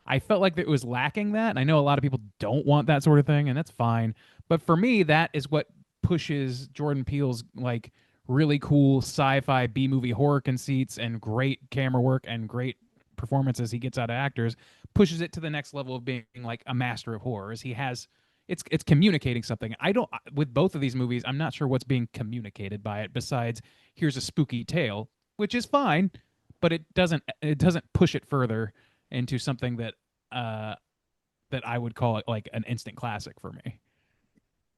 I felt like it was lacking that. And I know a lot of people don't want that sort of thing, and that's fine. But for me, that is what pushes Jordan Peele's like really cool sci-fi B movie horror conceits and great camera work and great performances he gets out of actors pushes it to the next level of being like a master of horror. As he has it's communicating something. I don't with both of these movies, I'm not sure what's being communicated by it besides here's a spooky tale, which is fine, but it doesn't push it further into something uh that I would call it like an instant classic for me.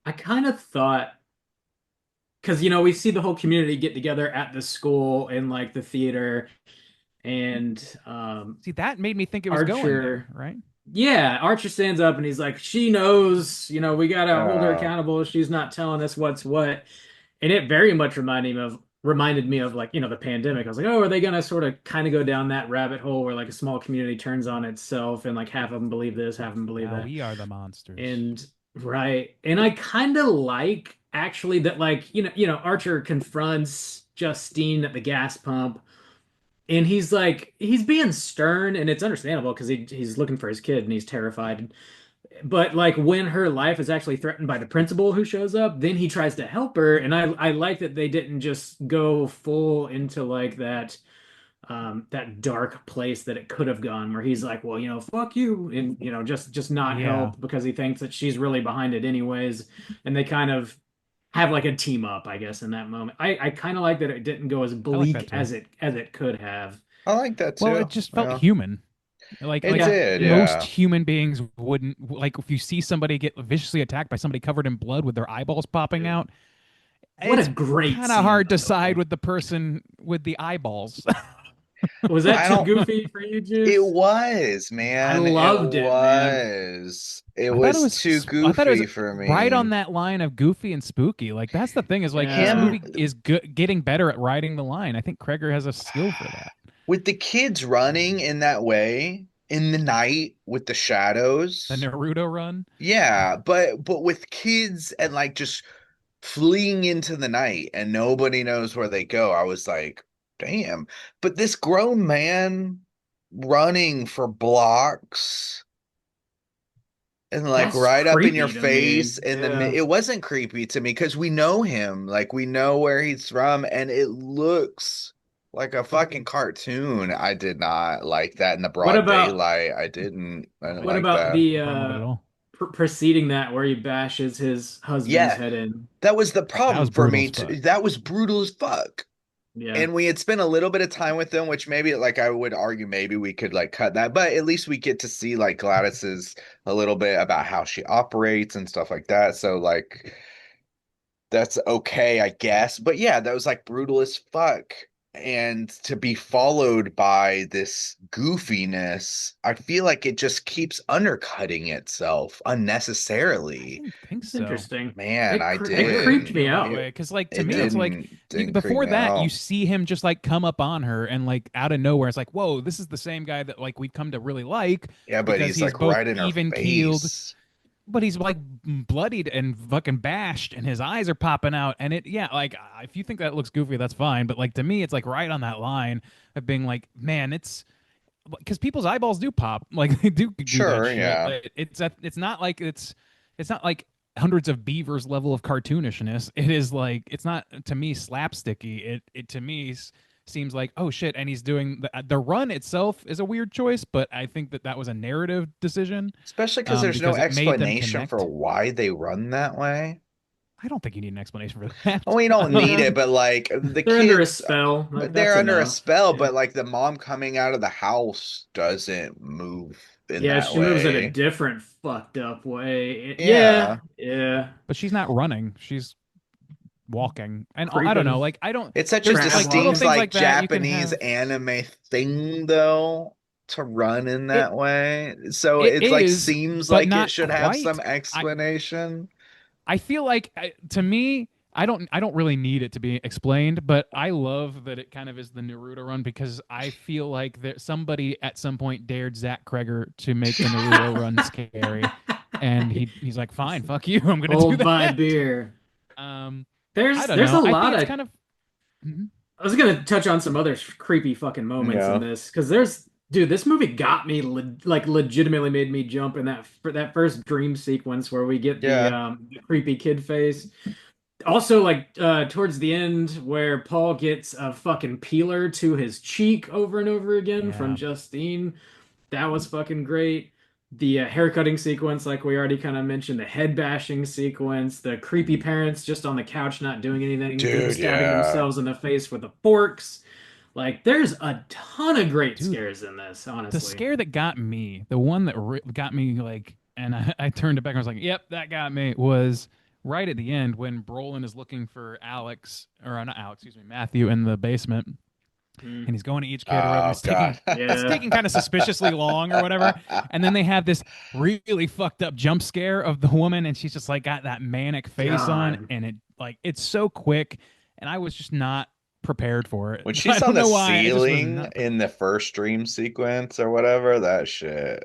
I kind of thought because we see the whole community get together at the school and like the theater and See, that made me think it was going there, Archer. right? Yeah, Archer stands up and he's like, she knows, we gotta hold her Uh, accountable. She's not telling us what's what. And it very much reminded me of like, the pandemic. I was like, oh, are they gonna sort of kind of go down that rabbit hole where like a small community turns on itself and like half of them believe this, half of them believe Now that. we are the monsters. And right. And I kind of like actually that like, Archer confronts Justine at the gas pump and he's being stern, and it's understandable because he's looking for his kid and he's terrified. But like when her life is actually threatened by the principal who shows up, then he tries to help her, and I like that they didn't just go full into like that dark place that it could have gone, where he's like, well, fuck you, and just not Yeah, help because he thinks that she's really behind it anyways, and they kind of have like a team up, I guess, in that moment. I kind of like that it didn't go as I like that bleak too. as it could have. I like that Well, too. it just felt Yeah, human. Like it like Yeah, did. yeah. most Yeah. human beings wouldn't, like if you see somebody get viciously attacked by somebody covered in blood with their eyeballs popping out, What a it's great kind of scene, hard by to the side way. with the person with the eyeballs. Was that I too don't. goofy for you, It Juice? was, I man. It loved it, man. was. It I thought it was was too I thought it was goofy for right on me. that line of goofy and spooky. Like that's the thing, is like this Yeah. Him movie is good, getting better at riding the line. I think Kreger has a skill for that. with the kids running in that way in the night with the The shadows. Naruto run. Yeah, but with kids and like just fleeing into the night and nobody knows where they go. I was like, damn. But this grown man running for blocks and like That's right up in your creepy to me. face in Yeah. it wasn't creepy to me because we know him. Like we know where he's from and it looks like a fucking cartoon. I did not like that in the What broad about daylight. I didn't what like about that. the No problem with it at all. preceding that where he bashes his husband's Yeah, head in? that was the That was problem for brutal me as fuck. too. That was brutal as fuck. Yeah. And we had spent a little bit of time with them, which maybe like I would argue maybe we could like cut that, but at least we get to see like Gladys's a little bit about how she operates and stuff like that. So like that's okay, I guess. But yeah, that was like brutal as fuck. And to be followed by this goofiness, I feel like it just keeps undercutting itself I unnecessarily. didn't think It's so. interesting. Man, I It I didn't creeped did. me feel that out. way because, like, to It me, it's like didn't creep before me that, you out. see him just like come up on her and like out of nowhere, it's like, whoa, this is the same guy that like we've come to really like Yeah, but because he's he's like both right in her even keeled, face. but he's like bloodied and fucking bashed, and his eyes are popping out. And it, yeah, like if you think that looks goofy, that's fine. But like to me, it's like right on that line of being like, man, it's because people's eyeballs do pop, like they do that Sure, shit. yeah. Like, it's not like it's not like hundreds of beavers level of cartoonishness. It is like it's not to me slapsticky. It to me seems like, oh shit, and he's doing the run itself is a weird choice, but I think that that was a narrative decision, Especially because there's no because it made them explanation for connect. why they run that way. I don't think you need an explanation for that. Oh, you don't need Yeah. it, but like the They're under a kids, spell. they're That's under a enough. spell, Yeah. but like the mom coming out of the house doesn't move in Yeah, that she moves in a way. different fucked up way. Yeah, Yeah. yeah. But she's not running; she's walking, and I don't know. Creeping. Like I don't. It's such a There's Crab like little distinct walking. things like like that you can Japanese have. anime thing though to run in It that way. So it it's like is, seems but like it not should have some quite. I explanation. I feel like to me, I don't really need it to be explained, but I love that it kind of is the Naruto run because I feel like there somebody at some point dared Zach Kreger to make the Naruto run scary, and he's like, fine, fuck you, I'm gonna do Hold my that. beer. Um, I There's don't there's know. a I think lot it's of kind of. Mhm. I was gonna touch on some other creepy fucking moments in Yeah. this because there's dude, this movie got me like legitimately made me jump in that for that first dream sequence where we get Yeah. the creepy kid face. Also, like towards the end where Paul gets a fucking peeler to his cheek over and over again from Yeah. Justine. That was fucking great. The haircutting sequence, like we already kind of mentioned, the head bashing sequence, the creepy parents just on the couch not doing anything, them Dude, stabbing yeah. themselves in the face with the forks. Like, there's a ton of great Dude, scares in this, the honestly. scare that got me, the one that got me, like, and I turned it back and I was like, yep, that got me, was right at the end when Brolin is looking for Alex, or not Alex, excuse me, Matthew in the basement, Mm, and he's going to each kid or whatever. Oh God. It's yeah. taking kind of suspiciously long or whatever. And then they have this really fucked up jump scare of the woman, and she's just like got that manic face on, God. and it like it's so quick, and I was just not prepared for it. When I she's don't on the know why. I just was ceiling not. in the first dream sequence or whatever, that shit.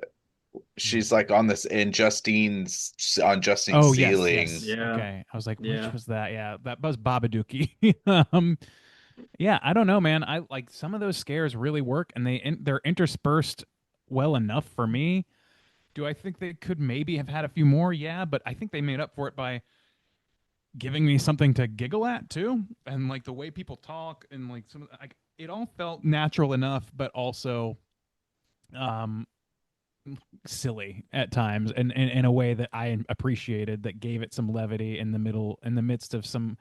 She's like on this in Justine's Oh yes, ceiling. yes. Yeah. Okay, I was like, which Yeah. was that? Yeah, that was Babadookie. um, Yeah, I don't know, man. I like some of those scares really work, and they're interspersed well enough for me. Do I think they could maybe have had a few more? Yeah, but I think they made up for it by giving me something to giggle at too, and like the way people talk, and like like it all felt natural enough, but also um silly at times, and in a way that I appreciated, that gave it some levity in the midst of some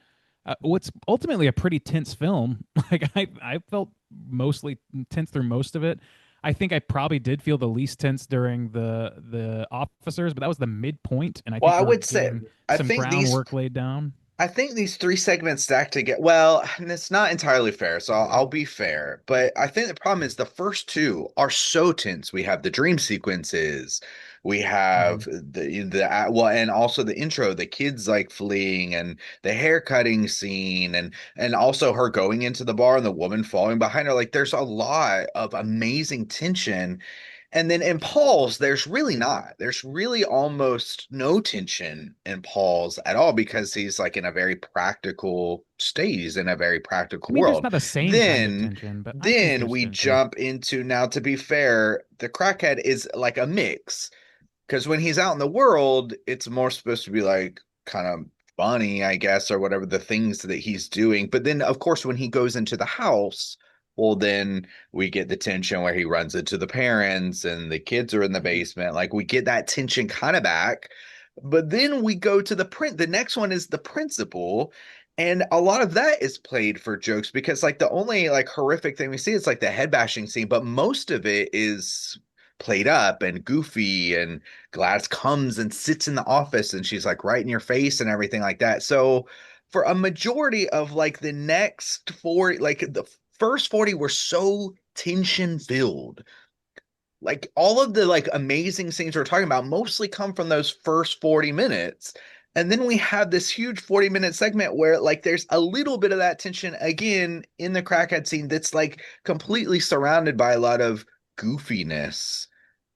what's ultimately a pretty tense film. Like I felt mostly tense through most of it. I think I probably did feel the least tense during the officers, but that was the midpoint, and I Well, think I we're would say getting I some think these groundwork laid down. I think these three segments stacked together. Well, and it's not entirely fair, so I'll be fair. But I think the problem is the first two are so tense. We have the dream sequences, we have well, and also the intro, the kids like fleeing, and the hair cutting scene, and also her going into the bar and the woman falling behind her. Like, there's a lot of amazing tension. And then in Paul's, there's really not. There's really almost no tension in Paul's at all because he's like in a very practical state. He's in a very I practical mean, there's world. not the same kind of Then, tension, but I think then there's we tension. jump into now, to be fair, the crackhead is like a mix because when he's out in the world, it's more supposed to be like kind of funny, I guess, or whatever the things that he's doing. But then, of course, when he goes into the house, well, then we get the tension where he runs into the parents and the kids are in the basement. Like we get that tension kind of back. But then we go to the print. The next one is the principal. And a lot of that is played for jokes because like the only like horrific thing we see is like the head bashing scene, but most of it is played up and goofy, and Gladys comes and sits in the office and she's like right in your face and everything like that. So for a majority of like the next 40, like the first 40 were so tension filled. Like all of the like amazing scenes we're talking about mostly come from those first 40 minutes. And then we have this huge 40-minute segment where like there's a little bit of that tension again in the crackhead scene that's like completely surrounded by a lot of goofiness.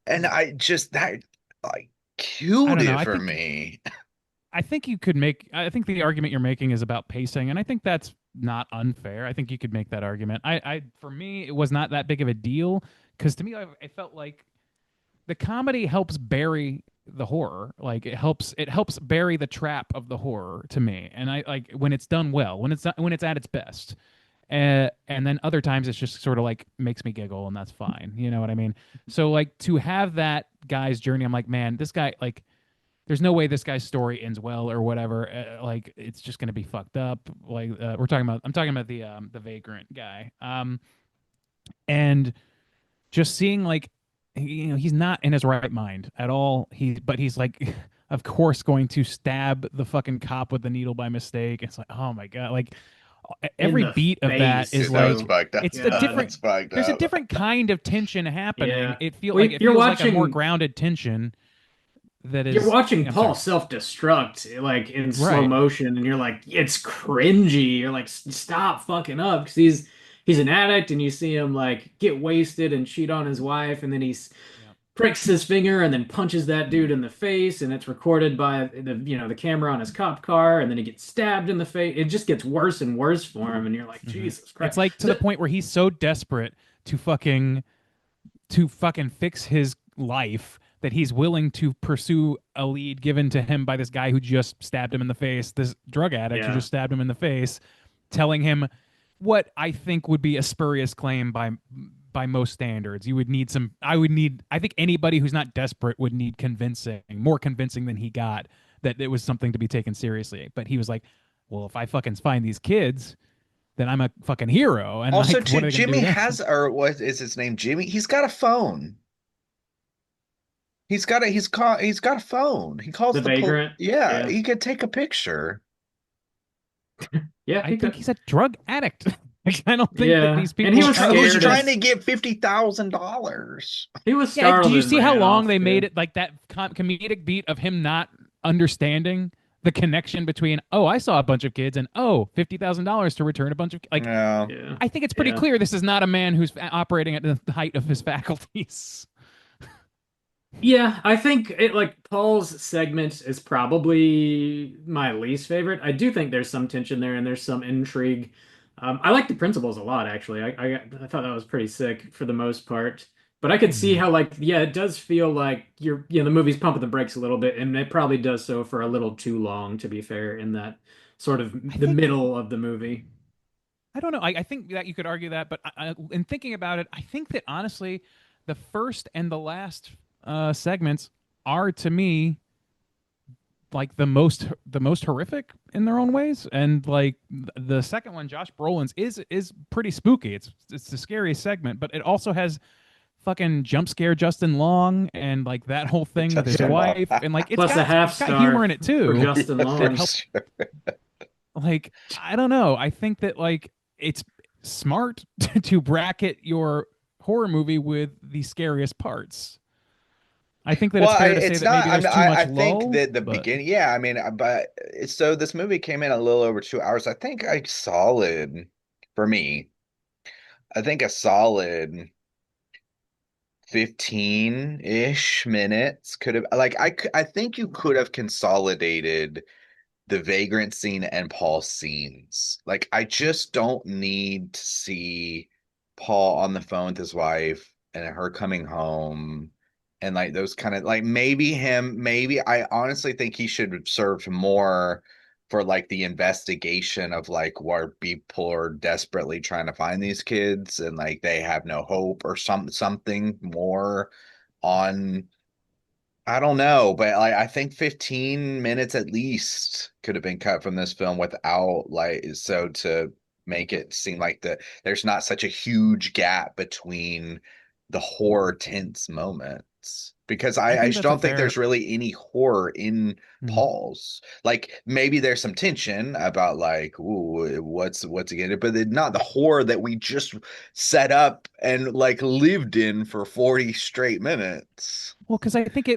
And I just that like I killed don't know. it for me. I think you could make. I think the argument you're making is about pacing, and I think that's not unfair. I think you could make that argument. For me, it was not that big of a deal because to me, I felt like the comedy helps bury the horror. Like it helps bury the trap of the horror to me. And I like when it's done well, when it's at its best. And then other times it's just sort of like makes me giggle, and that's fine. You know what I mean? So like to have that guy's journey, I'm like, man, this guy like there's no way this guy's story ends well or whatever. Like it's just gonna be fucked up. Like I'm talking about the vagrant guy. And just seeing like he's not in his right mind at all. But he's like of course going to stab the fucking cop with the needle by mistake. It's like, oh my god, like In every the beat of that face, is Dude, that was like too. fucked up. it's a God. different That's fucked there's a up. different kind of tension happening. Yeah. Well, It you're feels like a more watching grounded tension that you're is watching I'm Paul sorry. self-destruct like in slow Right. motion, and you're like, it's cringy. You're like, stop fucking up, because he's an addict, and you see him like get wasted and cheat on his wife, and then Yeah. pricks his finger and then punches that dude in the face, and it's recorded by the camera on his cop car, and then he gets stabbed in the face. It just gets worse and worse for him, and you're like, Hmm. Jesus It's Christ. like to the point where he's so desperate to fucking fix his life that he's willing to pursue a lead given to him by this guy who just stabbed him in the face, this drug addict who Yeah. just stabbed him in the face, telling him what I think would be a spurious claim by most standards. You would need some I think anybody who's not desperate would need convincing, more convincing than he got that it was something to be taken seriously. But he was like, well, if I fucking find these kids, then I'm a fucking hero. And Also, like, too, what are they gonna Jimmy do then? has, or what is his name? Jimmy. He's got a phone. He's got a phone. He calls The the pol vagrant. Yeah, Yeah. he could take a picture. Yeah, I he think could. he's a drug addict. Like, I don't think that Yeah. these And people he was are Who's scared trying as to get $50,000? he was Yeah, do startled you and see how ran long off they made too. it like that comedic beat of him not understanding the connection between, oh, I saw a bunch of kids, and oh, $50,000 to return a bunch of like No. Yeah. I think it's pretty Yeah. clear this is not a man who's operating at the height of his faculties. Yeah, I think it like Paul's segment is probably my least favorite. I do think there's some tension there and there's some intrigue. I like the principles a lot, actually. I thought that was pretty sick for the most part. But I could see Mhm. how, like, yeah, it does feel like the movie's pumping the brakes a little bit, and it probably does so for a little too long, to be fair, in that sort of I the think middle of the movie. I don't know. I think that you could argue that, but in thinking about it, I think that honestly, the first and the last segments are to me like the most horrific in their own ways, and like the second one, Josh Brolin's is pretty spooky. It's the scariest segment, but it also has fucking jump scare Justin Long and like that whole thing with his Justin Long. wife, and like Plus a half it's got star humor in it for too Justin Yeah, for that Long. helps. sure. Like I don't know. I think that like it's smart to bracket your horror movie with the scariest parts. I think that Well, it's fair to say it's that not. maybe there's too I much think lull, that the but beginning. Yeah, I mean, but so this movie came in a little over 2 hours. I think I solid for me. I think a solid 15-ish minutes could have like I think you could have consolidated the Vagrant scene and Paul's scenes. Like I just don't need to see Paul on the phone with his wife and her coming home and like those kind of like maybe I honestly think he should have served more for like the investigation of like where people are desperately trying to find these kids and like they have no hope or something more on I don't know, but like I think 15 minutes at least could have been cut from this film without like so to make it seem like there's not such a huge gap between the horror tense moments. Because I I think just that's a don't think fair. there's really any horror in Mhm. Paul's. Like maybe there's some tension about like, ooh, what's again, but not the horror that we just set up and like lived in for 40 straight minutes. Well, because I think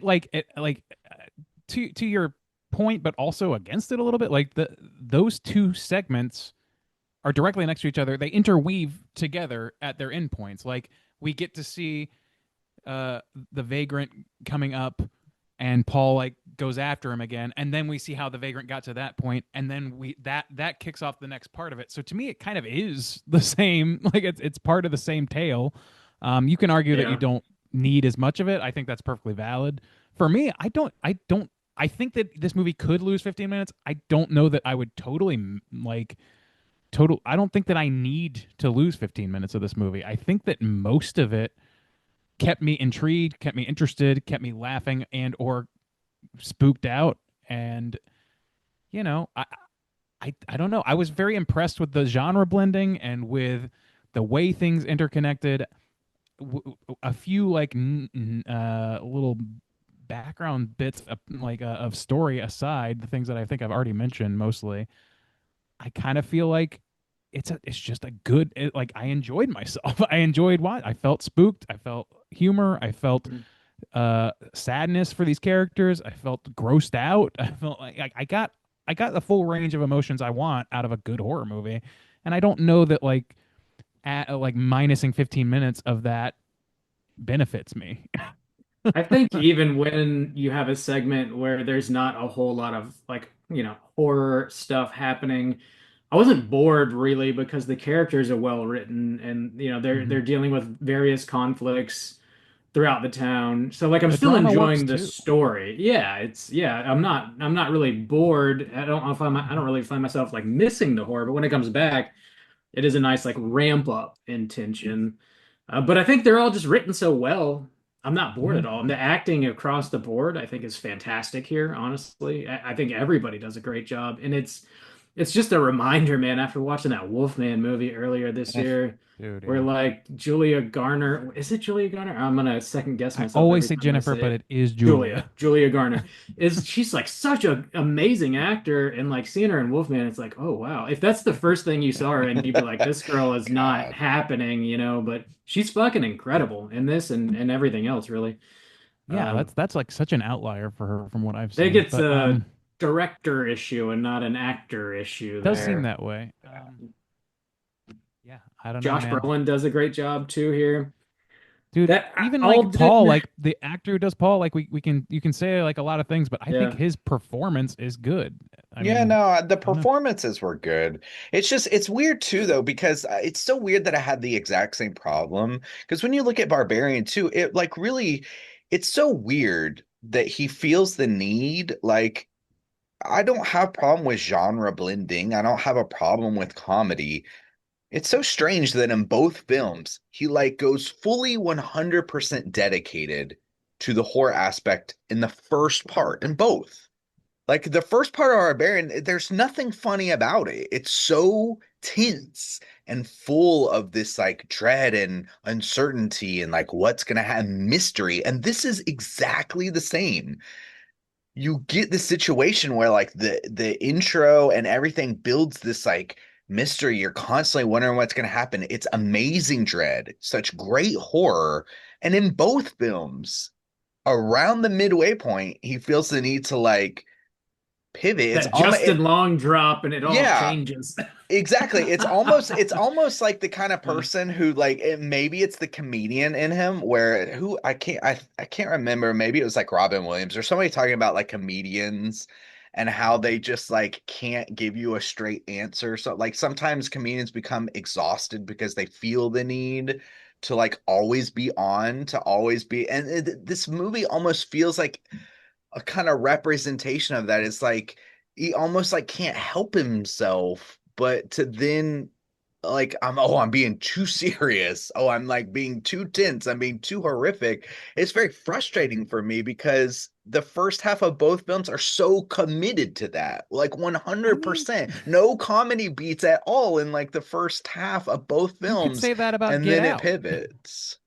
to your point, but also against it a little bit. Like those two segments are directly next to each other. They interweave together at their endpoints. Like we get to see uh the vagrant coming up and Paul like goes after him again, and then we see how the vagrant got to that point, and then we that kicks off the next part of it. So to me it kind of is the same, like it's part of the same tale. You can argue that you Yeah. don't need as much of it. I think that's perfectly valid. For me, I think that this movie could lose 15 minutes. I don't know that I would totally like total I don't think that I need to lose 15 minutes of this movie. I think that most of it kept me intrigued, kept me interested, kept me laughing and or spooked out. And you know, I don't know. I was very impressed with the genre blending and with the way things interconnected. A few like little background bits of story aside, the things that I think I've already mentioned mostly, I kind of feel like it's just a good like I enjoyed myself. I enjoyed what I felt spooked. I felt humor. I felt sadness for these characters. I felt grossed out. I felt like I got the full range of emotions I want out of a good horror movie, and I don't know that like minusing 15 minutes of that benefits me. I think even when you have a segment where there's not a whole lot of like, horror stuff happening, I wasn't bored really because the characters are well written and Mhm. they're dealing with various conflicts throughout the town. So like I'm The still drama works enjoying the too. story. Yeah, I'm not really bored. I don't really find myself like missing the horror, but when it comes back, it is a nice like ramp up in tension. But I think they're all just written so well. I'm not bored Yeah. at all. And the acting across the board, I think, is fantastic here. Honestly, I think everybody does a great job, and it's just a reminder, man. After watching that Wolfman movie earlier this year, Dude, where yeah. like Julia Garner, is it Julia Garner? I'm gonna second guess I myself always every say time I Jennifer, say but it. it is Julia. Julia Garner is she's like such an amazing actor, and like seeing her in Wolfman, it's like, oh wow, if that's the first thing you saw her and you'd be like, this girl is not God. happening, but she's fucking incredible in this and everything else, really. Yeah, Um, that's like such an outlier for her from what I've I think seen. it's But a director issue and not an actor issue does seem there. that way. Yeah, I don't know, Josh man. Brolin does a great job too here. Dude, That even all like Paul, did. like the actor who does Paul, like we can you can say like a lot of things, but I think Yeah. his performance is good. I Yeah, mean, no, the I don't know. performances were good. It's just it's weird too though because it's so weird that I had the exact same problem. Because when you look at Barbarian too, it like really, it's so weird that he feels the need. Like I don't have problem with genre blending. I don't have a problem with comedy. It's so strange that in both films he like goes fully 100% dedicated to the horror aspect in the first part in both. Like the first part of Barbarian, there's nothing funny about it. It's so tense and full of this like dread and uncertainty and like what's gonna happen, mystery. And this is exactly the same. You get the situation where like the intro and everything builds this like mystery. You're constantly wondering what's gonna happen. It's amazing dread, such great horror. And in both films, around the midway point, he feels the need to like pivot. It's That almost Justin Long drop and it all yeah, changes. exactly. It's almost like the kind of person who like maybe it's the comedian in him where who I can't remember. Maybe it was like Robin Williams or somebody talking about like comedians and how they just like can't give you a straight answer. So like sometimes comedians become exhausted because they feel the need to like always be on, to always be and this movie almost feels like a kind of representation of that. It's like he almost like can't help himself, but to then like I'm being too serious. Oh, I'm like being too tense. I'm being too horrific. It's very frustrating for me because the first half of both films are so committed to that. Like I mean, 100%. No comedy beats at all in like the first half of both you could films say that about and Get then it Out. pivots.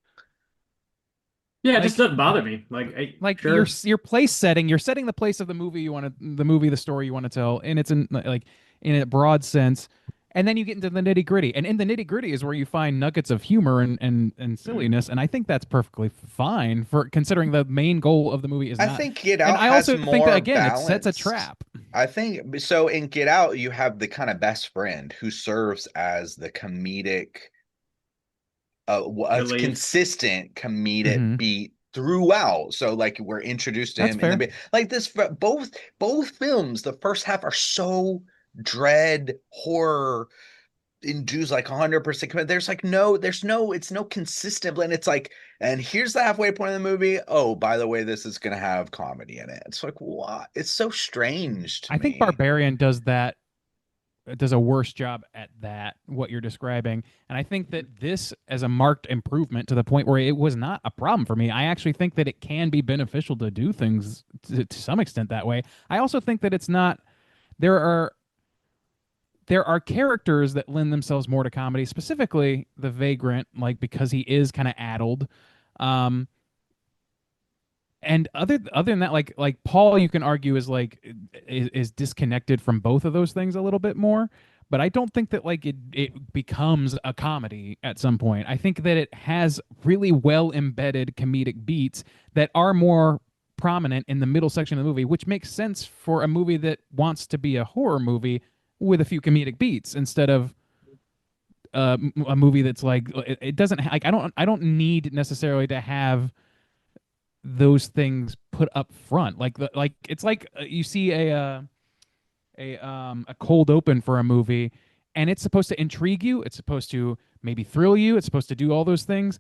Yeah, it just Like doesn't bother me. Like, like sure. your place setting, you're setting the place of the movie you want to the story you want to tell, and it's in like in a broad sense. And then you get into the nitty gritty, and in the nitty gritty is where you find nuggets of humor and silliness, and I think that's perfectly fine for considering the main goal of the movie is I not. think Get And Out I has also think that more again, it sets a balanced. trap. I think so. In Get Out, you have the kind of best friend who serves as the comedic, a Relief. consistent comedic Hmm. beat throughout. So like we're introduced to That's him in the fair. like this both films. The first half are so dread horror induced like 100% commit. There's no it's no consistent blend. It's like and here's the halfway point of the movie. Oh, by the way, this is gonna have comedy in it. It's like what? It's so strange to I think me. Barbarian does that does a worse job at that what you're describing, and I think that this as a marked improvement to the point where it was not a problem for me. I actually think that it can be beneficial to do things to some extent that way. I also think that it's not there are characters that lend themselves more to comedy, specifically the vagrant, like because he is kind of addled. um and other than that, like Paul, you can argue is like is disconnected from both of those things a little bit more. But I don't think that like it becomes a comedy at some point. I think that it has really well embedded comedic beats that are more prominent in the middle section of the movie, which makes sense for a movie that wants to be a horror movie with a few comedic beats instead of a movie that's like it doesn't like I don't need necessarily to have those things put up front. Like it's like you see a cold open for a movie, and it's supposed to intrigue you. It's supposed to maybe thrill you. It's supposed to do all those things.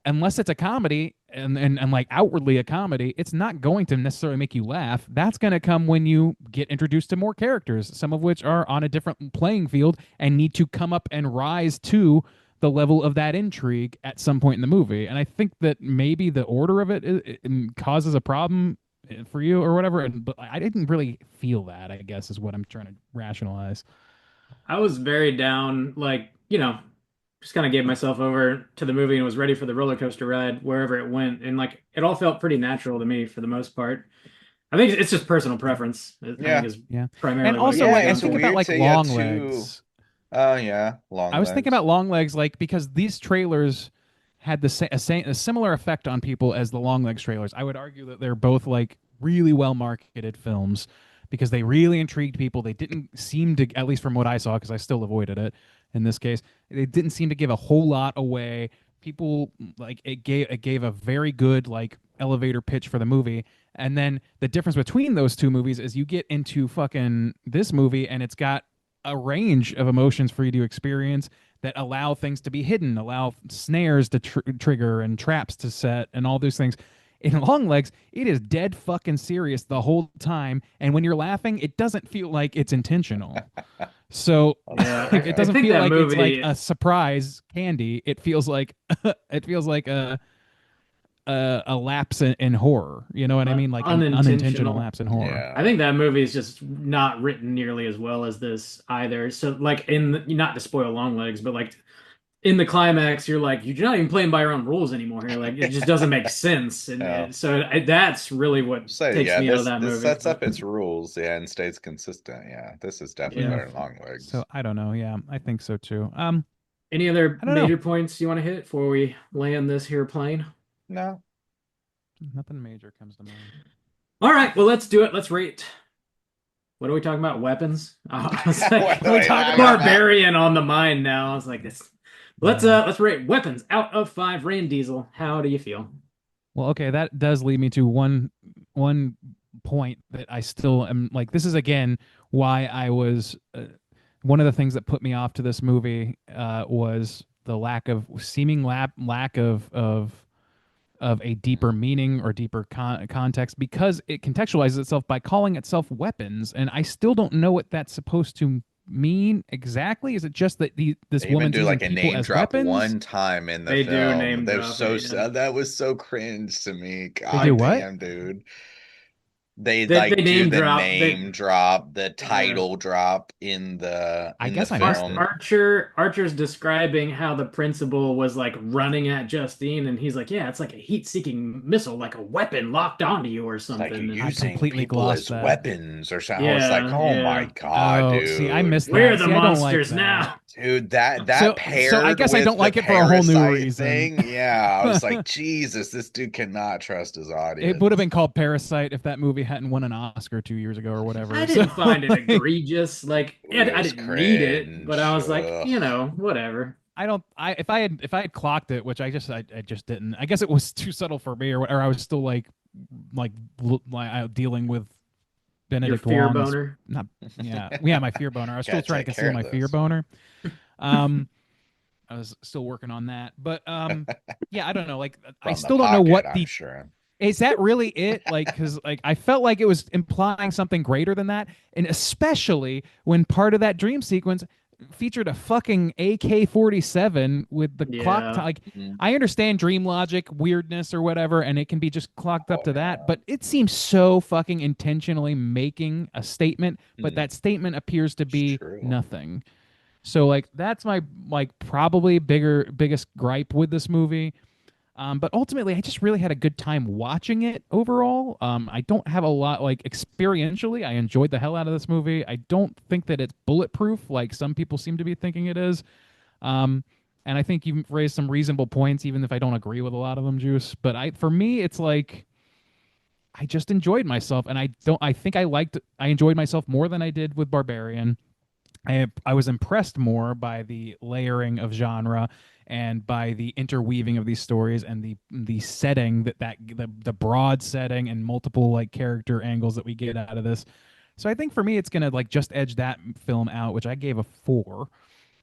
Unless it's a comedy and like outwardly a comedy, it's not going to necessarily make you laugh. That's going to come when you get introduced to more characters, some of which are on a different playing field and need to come up and rise to the level of that intrigue at some point in the movie. And I think that maybe the order of it causes a problem for you or whatever. But I didn't really feel that, I guess, is what I'm trying to rationalize. I was very down, like, just kind of gave myself over to the movie and was ready for the roller coaster ride wherever it went. And like it all felt pretty natural to me for the most part. I think it's just personal preference, I think Yeah. is Yeah. And primarily what it also, comes Yeah, like, I'm down it's thinking to. about weird like to yeah, long too. legs. Oh yeah, I long was thinking legs. about long legs, like because these trailers had a similar effect on people as the long legs trailers. I would argue that they're both like really well marketed films because they really intrigued people. They didn't seem to, at least from what I saw, because I still avoided it in this case, they didn't seem to give a whole lot away. people like it gave a very good like elevator pitch for the movie. And then the difference between those two movies is you get into fucking this movie and it's got a range of emotions for you to experience that allow things to be hidden, allow snares to trigger and traps to set and all those things. In Longlegs, it is dead fucking serious the whole time, and when you're laughing, it doesn't feel like it's intentional. So Yeah, like, it doesn't think feel that like it's like movie. a surprise candy. It feels like it feels like a lapse in horror. You know what I mean? Like an unintentional Unintentional. lapse in horror. Yeah. I think that movie is just not written nearly as well as this either. So, like, not to spoil Long Legs, but like in the climax, you're like, you're not even playing by your own rules anymore here. Like, it just doesn't make sense. And Yeah. that's really what So takes yeah, me out of this that this movie. sets up But, its rules, yeah, and stays consistent. Yeah, this is definitely Yeah. better than Long Legs. So I don't know. Yeah, I think so too. any other I don't know. major points you want to hit before we land this here plane? No. Nothing major comes to mind. All right, well, let's do it. Let's rate. What are we talking about? Weapons? I was like, What are we talking about? Barbarian on the mind now. I was like, this. Let's rate weapons out of 5. Rand Diesel, how do you feel? Well, okay, that does lead me to one point that I still am like. This is again why I was one of the things that put me off to this movie was the lack of a deeper meaning or deeper context, because it contextualizes itself by calling itself weapons, and I still don't know what that's supposed to mean exactly. Is it just that this They woman even do sees like a people name as drop weapons? one time in the They do film. name They're drop so it, yeah. that was so cringe to me. do God what? damn, dude. They They like do name the drop. name drop, the title drop in the I in guess the I missed film. it. Archer's describing how the principal was like running at Justine, and he's like, "Yeah, it's like a heat-seeking missile, like a weapon locked onto you or Like something." you're And- I using completely people glossed as that. weapons or something. I was like, Yeah, oh yeah. my God, Oh, dude. see, I missed that. We're the See, I don't like monsters that. now. Dude, that So I paired guess I with don't like the it for a whole new Parasite reason. thing, yeah, I was like, Jesus, this dude cannot trust his It audience. would have been called Parasite if that movie hadn't won an Oscar 2 years ago or whatever. I didn't So, find it like, egregious. Like, It I was didn't need it, but I was like, cringe. whatever. I don't. If I had clocked it, which I just didn't. I guess it was too subtle for me, or I was still like dealing with Your Benedict fear Wong's boner. not yeah my fear boner. I was still Gotta trying to take care conceal of my fear this. boner. I was still working on that, but yeah, I don't know. Like I From the still don't know pocket, what I'm the sure. is that really it? Like, because like I felt like it was implying something greater than that, and especially when part of that dream sequence featured a fucking AK-47 with the clock. Yeah. Like, Mhm. I understand dream logic, weirdness, or whatever, and it can be just clocked up Oh, to that. yeah. But it seems so fucking intentionally making a statement, but Mhm. that statement appears to be true. nothing. So like that's my like probably biggest gripe with this movie. But ultimately, I just really had a good time watching it overall. I don't have a lot, like, experientially. I enjoyed the hell out of this movie. I don't think that it's bulletproof like some people seem to be thinking it is. And I think you've raised some reasonable points, even if I don't agree with a lot of them, Juice. But for me, it's like I just enjoyed myself, and I think I enjoyed myself more than I did with Barbarian. I was impressed more by the layering of genre and by the interweaving of these stories and the setting the broad setting and multiple like character angles that we get out of this. So I think for me it's gonna like just edge that film out, which I gave a 4.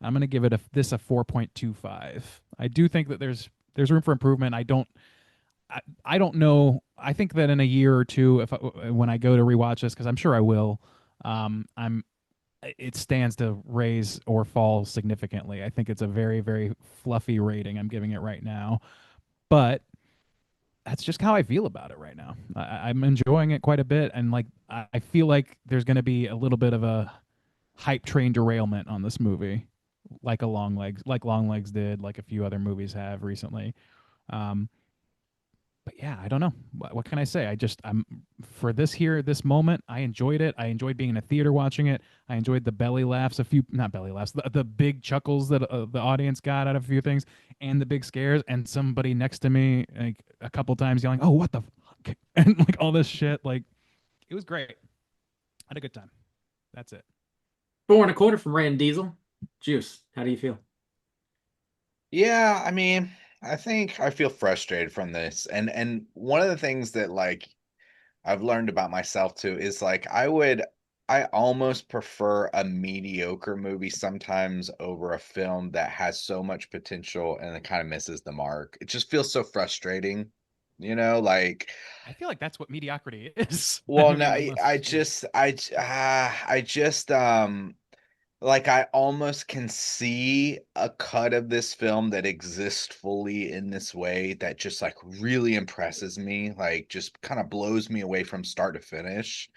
I'm gonna give it a 4.25. I do think that there's room for improvement. I don't know. I think that in a year or two, when I go to rewatch this, because I'm sure I will, it stands to raise or fall significantly. I think it's a very, very fluffy rating I'm giving it right now. But that's just how I feel about it right now. I'm enjoying it quite a bit. And like, I feel like there's going to be a little bit of a hype train derailment on this movie, like Long Legs did, like a few other movies have recently. But yeah, I don't know. What can I say? I'm for this moment, I enjoyed it. I enjoyed being in a theater watching it. I enjoyed the belly laughs, not belly laughs, the big chuckles that the audience got out of a few things, and the big scares, and somebody next to me like a couple times yelling, "Oh, what the fuck?" and like all this shit. Like, it was great. I had a good time. That's it. 4.25 from Rand Diesel. Juice, how do you feel? Yeah, I mean, I think I feel frustrated from this. And one of the things that like I've learned about myself too is like I almost prefer a mediocre movie sometimes over a film that has so much potential and it kind of misses the mark. It just feels so frustrating, like I feel like that's what mediocrity is. well, I no, mean, I unless yeah. just I just like I almost can see a cut of this film that exists fully in this way that just like really impresses me, like just kind of blows me away from start to finish.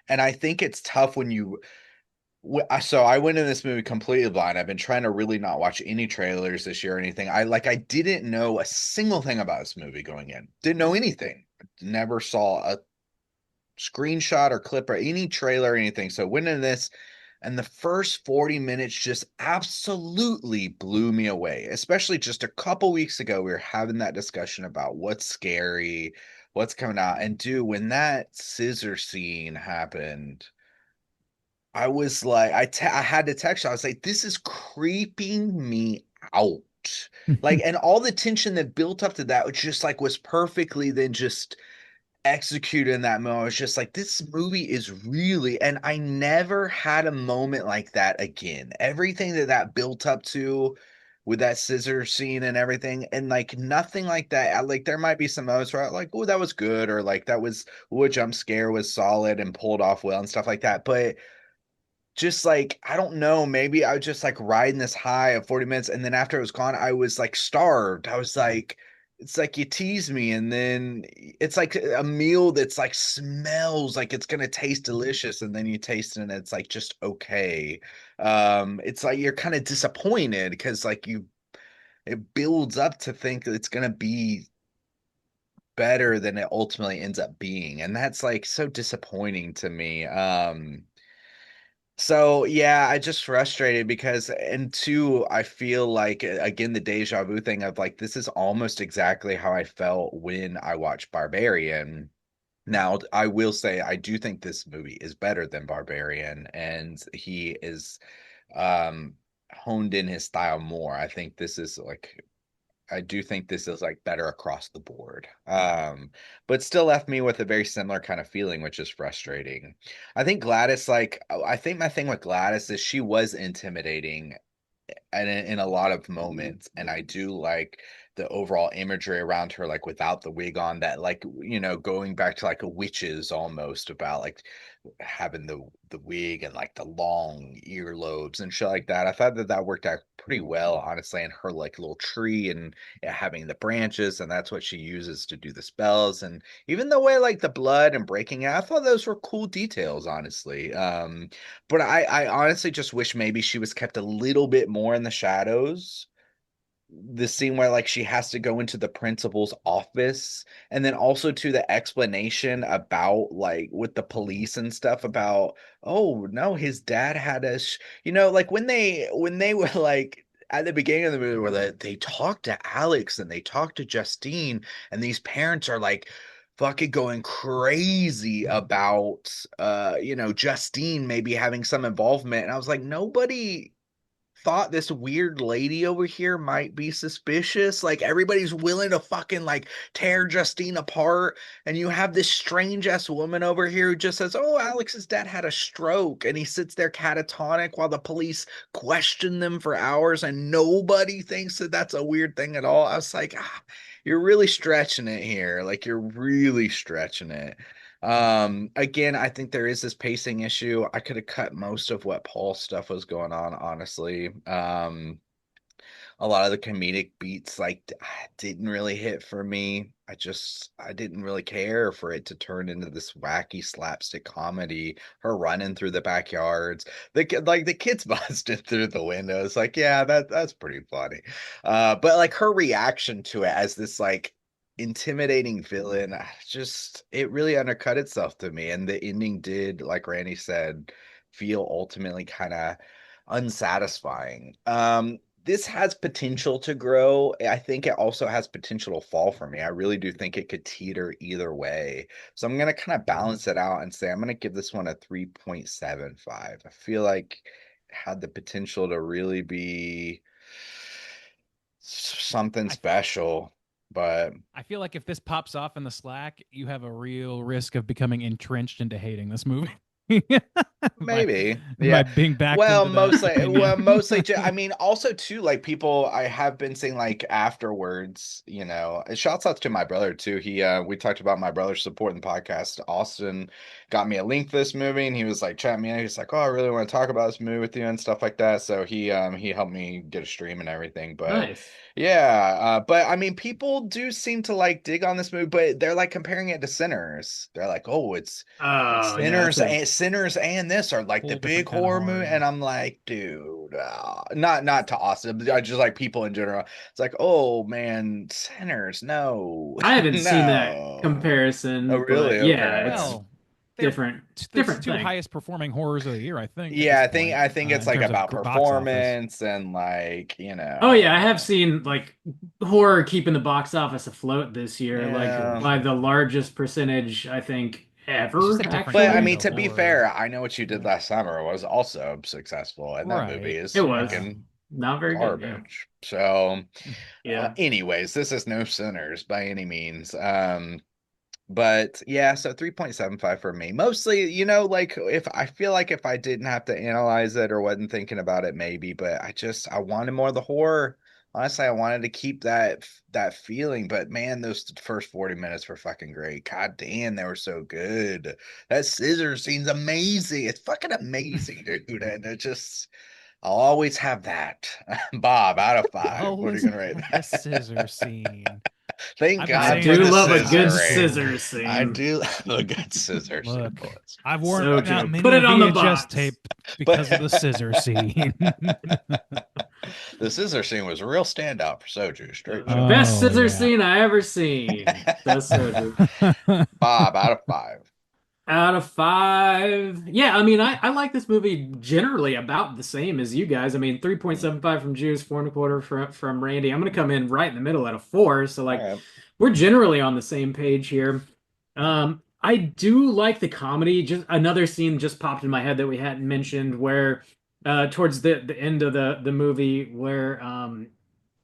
And I think it's tough when so I went in this movie completely blind. I've been trying to really not watch any trailers this year or anything. I didn't know a single thing about this movie going in. Didn't know anything. Never saw a screenshot or clip or any trailer or anything. So went into this, and the first 40 minutes just absolutely blew me away. Especially just a couple weeks ago, we were having that discussion about what's scary, what's coming out. And dude, when that scissor scene happened, I was like, I had to text you. I was like, this is creeping me out. Like, and all the tension that built up to that was just like was perfectly then just executed in that moment. I was just like, this movie is really, and I never had a moment like that again. Everything that built up to with that scissor scene and everything, and like nothing like that. Like there might be some moments where I'm like, oh, that was good, or like that was, oh, a jump scare was solid and pulled off well and stuff like that. But just like I don't know, maybe I was just like riding this high of 40 minutes, and then after it was gone, I was like starved. I was like, it's like you tease me, and then it's like a meal that's like smells like it's gonna taste delicious, and then you taste it and it's like just okay. It's like you're kind of disappointed because like it builds up to think that it's gonna be better than it ultimately ends up being, and that's like so disappointing to me. So yeah, I just frustrated because, and two, I feel like again the deja vu thing of like this is almost exactly how I felt when I watched Barbarian. Now, I will say I do think this movie is better than Barbarian, and he is honed in his style more. I think this is like I do think this is like better across the board. But still left me with a very similar kind of feeling, which is frustrating. I think Gladys, like, I think my thing with Gladys is she was intimidating and in a lot of moments, and I do like the overall imagery around her, like without the wig on, that like going back to like a witches almost about like having the wig and like the long earlobes and shit like that. I thought that worked out pretty well, honestly, and her like little tree and having the branches, and that's what she uses to do the spells. And even the way like the blood and breaking it, I thought those were cool details, honestly. But I honestly just wish maybe she was kept a little bit more in the shadows. The scene where like she has to go into the principal's office, and then also to the explanation about like with the police and stuff about, oh no, his dad had like when they were like at the beginning of the movie where they talked to Alex and they talked to Justine, and these parents are like fucking going crazy about Justine maybe having some involvement, and I was like, nobody thought this weird lady over here might be suspicious. Like everybody's willing to fucking like tear Justine apart, and you have this strange ass woman over here who just says, "Oh, Alex's dad had a stroke," and he sits there catatonic while the police question them for hours, and nobody thinks that that's a weird thing at all. I was like, you're really stretching it here. Like you're really stretching it. Again, I think there is this pacing issue. I could have cut most of what Paul's stuff was going on, honestly. A lot of the comedic beats like didn't really hit for me. I didn't really care for it to turn into this wacky slapstick comedy. Her running through the backyards, the kids busted through the windows. Like, yeah, that's pretty funny. But like her reaction to it as this like intimidating villain, just it really undercut itself to me. And the ending did, like Randy said, feel ultimately kind of unsatisfying. This has potential to grow. I think it also has potential to fall for me. I really do think it could teeter either way. So I'm going to kind of balance it out and say I'm going to give this one a 3.75. I feel like it had the potential to really be something I- special, but I feel like if this pops off in the Slack, you have a real risk of becoming entrenched into hating this movie. by maybe, by yeah. being backed into that Well, opinion. mostly. I mean, also too, like people. I have been saying like afterwards. And shouts out to my brother too. We talked about my brother's support in the podcast. Austin got me a link for this movie, and he was like chatting me. He's like, "Oh, I really want to talk about this movie with you and stuff like that." So he helped me get a stream and everything. But Nice. yeah, but I mean, people do seem to like dig on this movie, but they're like comparing it to Sinners. They're like, "Oh, it's." Oh, yeah, Sinners and this are like the Whole big different kind of horror horror, movie, yeah. and I'm like, dude, not to Austin, but just like people in general. It's like, oh man, Sinners, no, I haven't seen that no. Oh, comparison, but really? yeah, Okay. it's Well, they're different, the different two thing. highest performing horrors of the year, I think, at Yeah, this I think point, I think it's in like terms of about box office. performance and like Oh yeah, I have seen like horror keeping the box office afloat this year, like yeah. by the largest percentage I think It's just ever, a different But I kind actually. mean, of to be horror. fair, I Know What You Did Last Summer was also successful, and that movie Right. is It was fucking not very good, yeah. garbage. So. Yeah. Anyways, this is no Sinners by any means. But yeah, so 3.75 for me. Mostly, like if I feel like if I didn't have to analyze it or wasn't thinking about it, maybe, but I wanted more of the horror. Honestly, I wanted to keep that feeling, but man, those first 40 minutes were fucking great. God damn, they were so good. That scissor scene's amazing. It's fucking amazing, dude. And it just I'll always have that. Bob, out of 5. What are you Always gonna rate have the that? scissor scene. Thank I've been I God saying for do the this love a since good scissoring. scissor I scene. do love a good scissor scene, Look, boys. I've worn So out true. many Put a it on the VHS box. tape because of the scissor scene. The scissor scene was a real standout for Soju. Straight The chilling. best Oh scissor yeah. scene I ever seen. Best scissor. Bob, out of 5. Out of 5. Yeah, I mean, I like this movie generally about the same as you guys. I mean, 3.75 from Juice, 4.25 from Randy. I'm gonna come in right in the middle at a 4. So All like right. we're generally on the same page here. I do like the comedy. Just another scene just popped in my head that we hadn't mentioned where towards the end of the movie where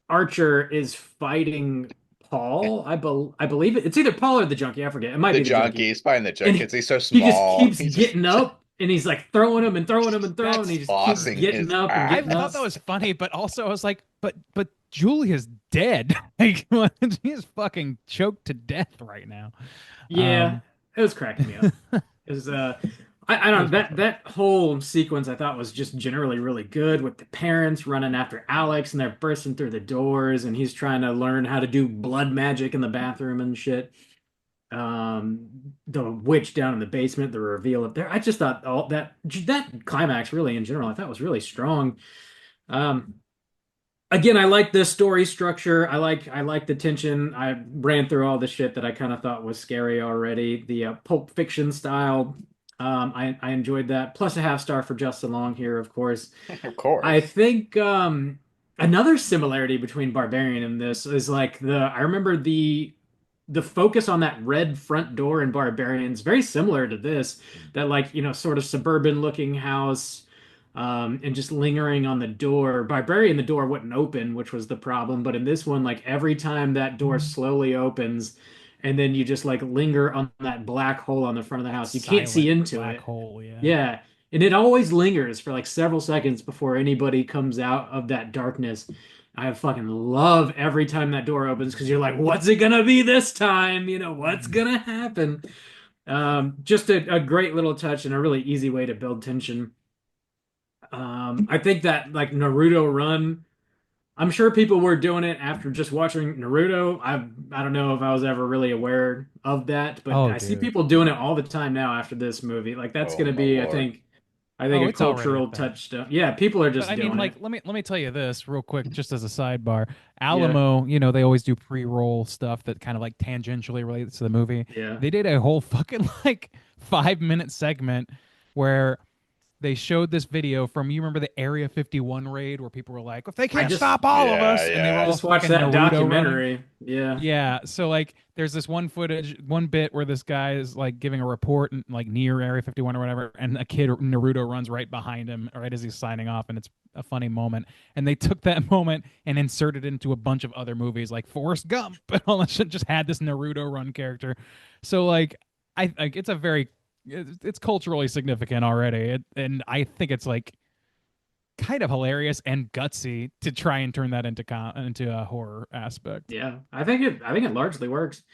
Archer is fighting Paul. I believe it's either Paul or the junkie. I forget. It might The be the junkie. junkies, finding the And junkies. He's so he just small. keeps He just getting up and he's like throwing him and throwing him and throwing. And That's he just keeps tossing funny. getting his up and I getting thought up. that was funny, but also I was like, but Julia's dead. Like she's fucking choked to death right now. Yeah, it was cracking me up. It was I don't know that whole sequence I thought was just generally really good with the parents running after Alex and they're bursting through the doors and he's trying to learn how to do blood magic in the bathroom and shit. The witch down in the basement, the reveal up there. I just thought all that climax really in general I thought was really strong. Um, Again, I like the story structure. I like the tension. I ran through all the shit that I kind of thought was scary already. The Pulp Fiction style. I enjoyed that. Plus a half star for Justin Long here, of course. Of course. I think another similarity between Barbarian and this is like I remember the focus on that red front door in Barbarians very similar to this, that like sort of suburban looking house, and just lingering on the door. Barbarian, the door wouldn't open, which was the problem, but in this one, like every time that door slowly opens and then you just like linger on that black hole on the front of the house, you can't see Silent into black it. hole, yeah. Yeah. And it always lingers for like several seconds before anybody comes out of that darkness. I fucking love every time that door opens because you're like, what's it gonna be this time? What's gonna happen? Just a great little touch and a really easy way to build tension. I think that like Naruto run, I'm sure people were doing it after just watching Naruto. I don't know if I was ever really aware of that, but Oh, I see dude. people doing it all the time now after this movie. Like that's Oh, gonna my be, I Lord. think, Oh, a it's already a cultural thing. touchstone. Yeah, people are just But I mean, doing like, it. let me tell you this real quick, just as a sidebar. Alamo, they always do pre-roll stuff that kind of like tangentially relates to the movie. Yeah. They did a whole fucking like 5-minute segment where they showed this video from, you remember the Area 51 raid where people were like, if they can't just- stop all of Yeah, us, and they were yeah. I all just watched fucking that Naruto running. documentary. Yeah. Yeah, so like there's this one bit where this guy is like giving a report like near Area 51 or whatever, and a kid Naruto runs right behind him right as he's signing off, and it's a funny moment. And they took that moment and inserted it into a bunch of other movies like Forrest Gump and all that shit, just had this Naruto run character. So like I like it's culturally significant already. And I think it's like kind of hilarious and gutsy to try and turn that into a horror aspect. Yeah, I think it largely works.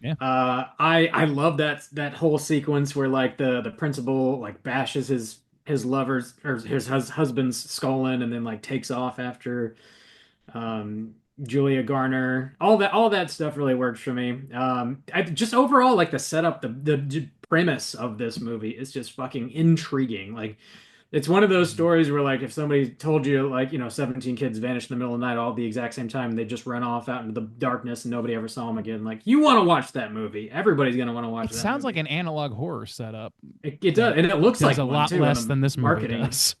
Yeah. I love that whole sequence where like the principal like bashes his lover's or his husband's skull in and then like takes off after Julia Garner. All that stuff really works for me. I just overall like the setup, the premise of this movie is just fucking intriguing. Like it's one of those stories where like if somebody told you like 17 kids vanished in the middle of the night all at the exact same time and they just run off out into the darkness and nobody ever saw them again, like you want to watch that movie. Everybody's gonna want to watch It that sounds movie. like an analog horror setup. It does, and it looks like Does a one, lot too, in less the than this movie marketing. does.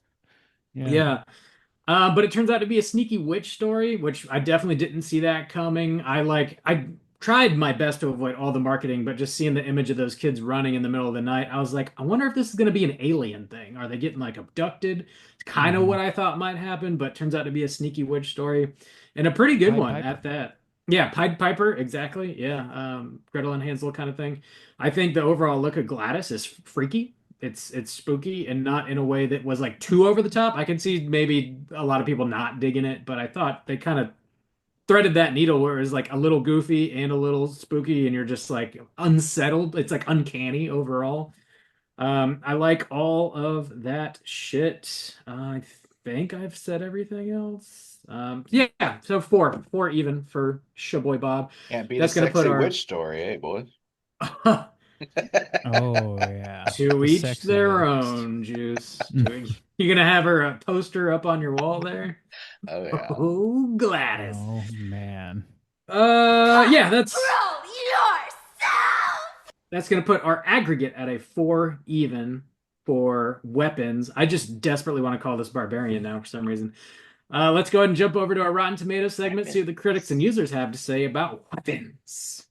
Yeah. But it turns out to be a sneaky witch story, which I definitely didn't see that coming. I tried my best to avoid all the marketing, but just seeing the image of those kids running in the middle of the night, I was like, I wonder if this is going to be an alien thing. Are they getting like abducted? It's kind of what I thought might happen, but turns out to be a sneaky witch story and a pretty good Pied one Piper. at that. Yeah, Pied Piper, exactly. Yeah, Gretel and Hansel kind of thing. I think the overall look of Gladys is freaky. It's spooky and not in a way that was like too over the top. I can see maybe a lot of people not digging it, but I thought they kind of threaded that needle where it was like a little goofy and a little spooky, and you're just like unsettled. It's like uncanny overall. I like all of that shit. I think I've said everything else. Yeah, so four even for Shaboy Bob. Can't beat That's a gonna put sexy our- witch story, eh, boys? Oh yeah. To The each sexy their witch. own, Juice. You gonna have her a poster up on your wall there? Oh yeah. Oh, Gladys. Oh man. Yeah, that's Prove yourself! that's gonna put our aggregate at a 4 even for weapons. I just desperately want to call this barbarian now for some reason. Let's go ahead and jump over to our Rotten Tomatoes segment, see what the critics and users have to say about weapons.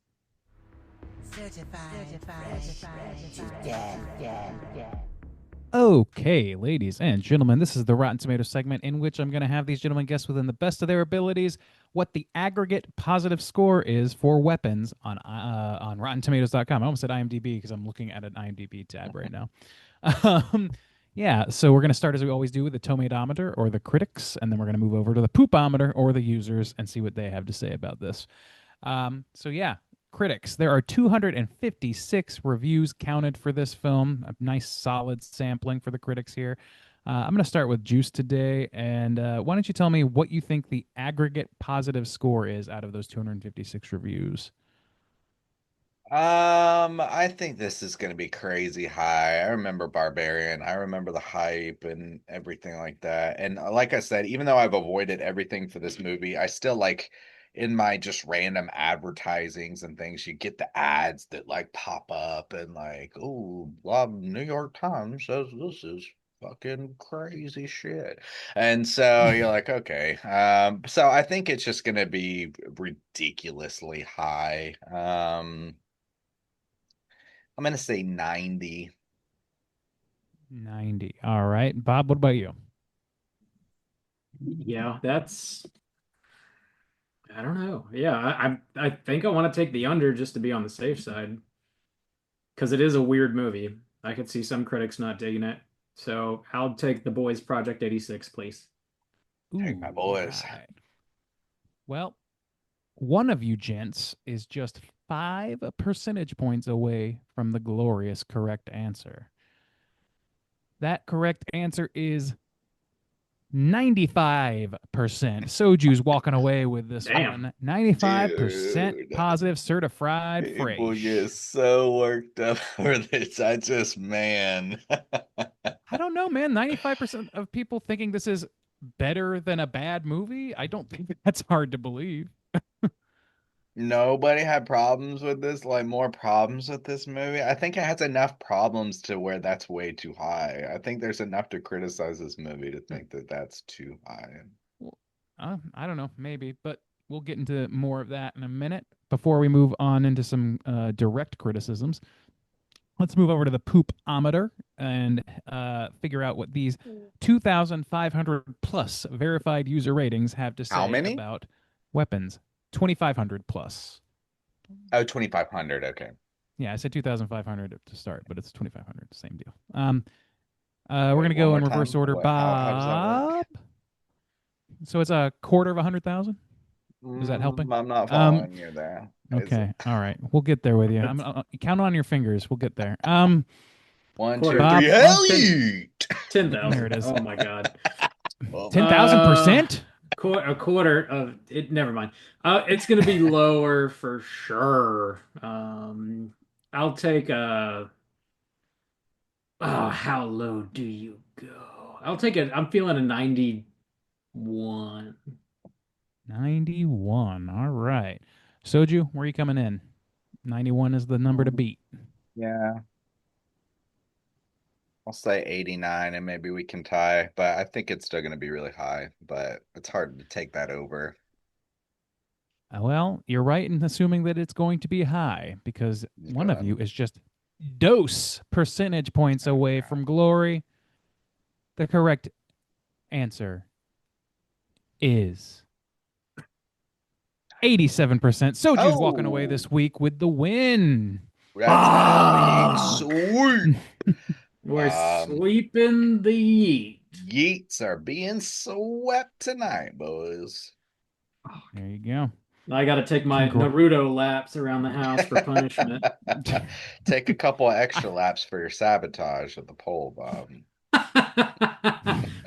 Okay, ladies and gentlemen, this is the Rotten Tomatoes segment in which I'm going to have these gentlemen guess within the best of their abilities what the aggregate positive score is for weapons on RottenTomatoes.com. I almost said IMDb because I'm looking at an IMDb tab right now. Yeah, so we're going to start as we always do with the tomatometer or the critics, and then we're going to move over to the poopometer or the users and see what they have to say about this. So yeah, critics. There are 256 reviews counted for this film. A nice solid sampling for the critics here. I'm going to start with Juice today, and why don't you tell me what you think the aggregate positive score is out of those 256 reviews? I think this is going to be crazy high. I remember Barbarian. I remember the hype and everything like that. And like I said, even though I've avoided everything for this movie, I still like in my just random advertisings and things, you get the ads that like pop up and like, oh, New York Times says this is fucking crazy shit. And so you're like, okay. So I think it's just going to be ridiculously high. I'm going to say 90. 90. All right. Bob, what about you? Yeah, that's I don't know. Yeah, I think I want to take the under just to be on the safe side. Because it is a weird movie. I could see some critics not digging it. So I'll take The Boys Project 86, please. Take my boys. right. Well, one of you gents is just 5 percentage points away from the glorious correct answer. That correct answer is 95%. Soju's walking away with this Damn. one. 95% Dude. positive certified People fresh. get so worked up for this. I just, man. I don't know, man. 95% of people thinking this is better than a bad movie. I don't think that's hard to believe. nobody had problems with this, like more problems with this movie. I think it has enough problems to where that's way too high. I think there's enough to criticize this movie to think that that's too high. Well, I don't know, maybe, but we'll get into more of that in a minute. Before we move on into some direct criticisms, let's move over to the poopometer and figure out what these 2,500 plus verified user ratings have to say How many? about weapons. 2,500 plus. Oh, 2,500. Okay. Yeah, I said 2,500 to start, but it's 2,500. Same deal. We're Wait, gonna go one in more reverse time? order. What? How does that work? Bob. So it's a quarter of 100,000. Is that helping? I'm not following you there. Is Okay. it? All right. We'll get there with you. Count on your fingers. We'll get there. One, Quarter. two, Bob, three. Hell yeah! 10,000. There it is. Oh my God. Well, 10,000%. A quarter of it. Never mind. It's going to be lower for sure. I'll take a. Oh, how low do you go? I'll take it. I'm feeling a 91. 91. All right. Soju, where are you coming in? 91 is the number to beat. yeah. I'll say 89 and maybe we can tie, but I think it's still going to be really high, but it's hard to take that over. Well, you're right in assuming that it's going to be high because Just one go of ahead. you is just dose percentage points away from glory. The correct answer is 87%. Soju's walking away Oh. this week with the win. That's Ah. gonna be sweet. We're Um, sweeping the yeet. Yeets are being swept tonight, boys. There you go. I got to take my Congra- Naruto laps around the house for punishment. Take a couple of extra laps for your sabotage of the poll, Bob.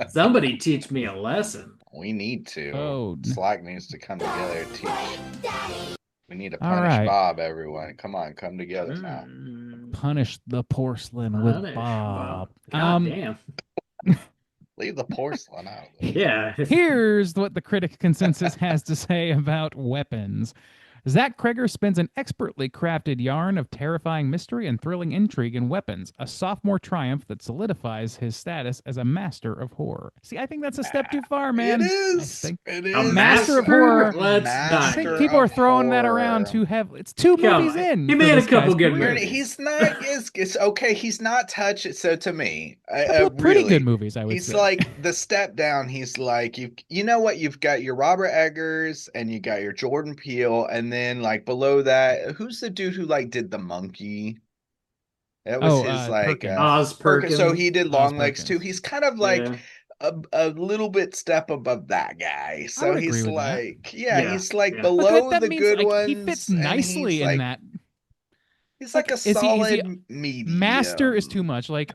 Somebody teach me a lesson. We need to. Oh. Slack needs to come together and teach. We need to All punish right. Bob, everyone. Come on, come together now. Punish the porcelain with Punish Bob. God damn. Leave the porcelain out. of this. Yeah. Here's what the critic consensus has to say about weapons. Zach Kreger spins an expertly crafted yarn of terrifying mystery and thrilling intrigue in weapons, a sophomore triumph that solidifies his status as a master of horror. See, I think that's a step too far, man. It I is. think, It A is. master of horror. Let's I not. think Master people are of throwing that horror. around too heavily. It's two Come movies on. in. He for made a this couple guy's good career. movies. He's not. It's okay. He's not touched. So to me, Couple of pretty really, good movies, I would he's say. like the step down. He's like you know what? You've got your Robert Eggers and you got your Jordan Peele, and then like below that, who's the dude who like did the Monkey? That was his like Perkins. Oz Perkins. So he did Oz Long Legs too. Perkins. He's kind of like Yeah. a little bit step above that guy. So would he's agree with that. like, Yeah, he's like yeah. But below that the means, good like, ones. he fits and nicely he's in like, that. He's Like, like a is he- solid medium. Master is too much. Like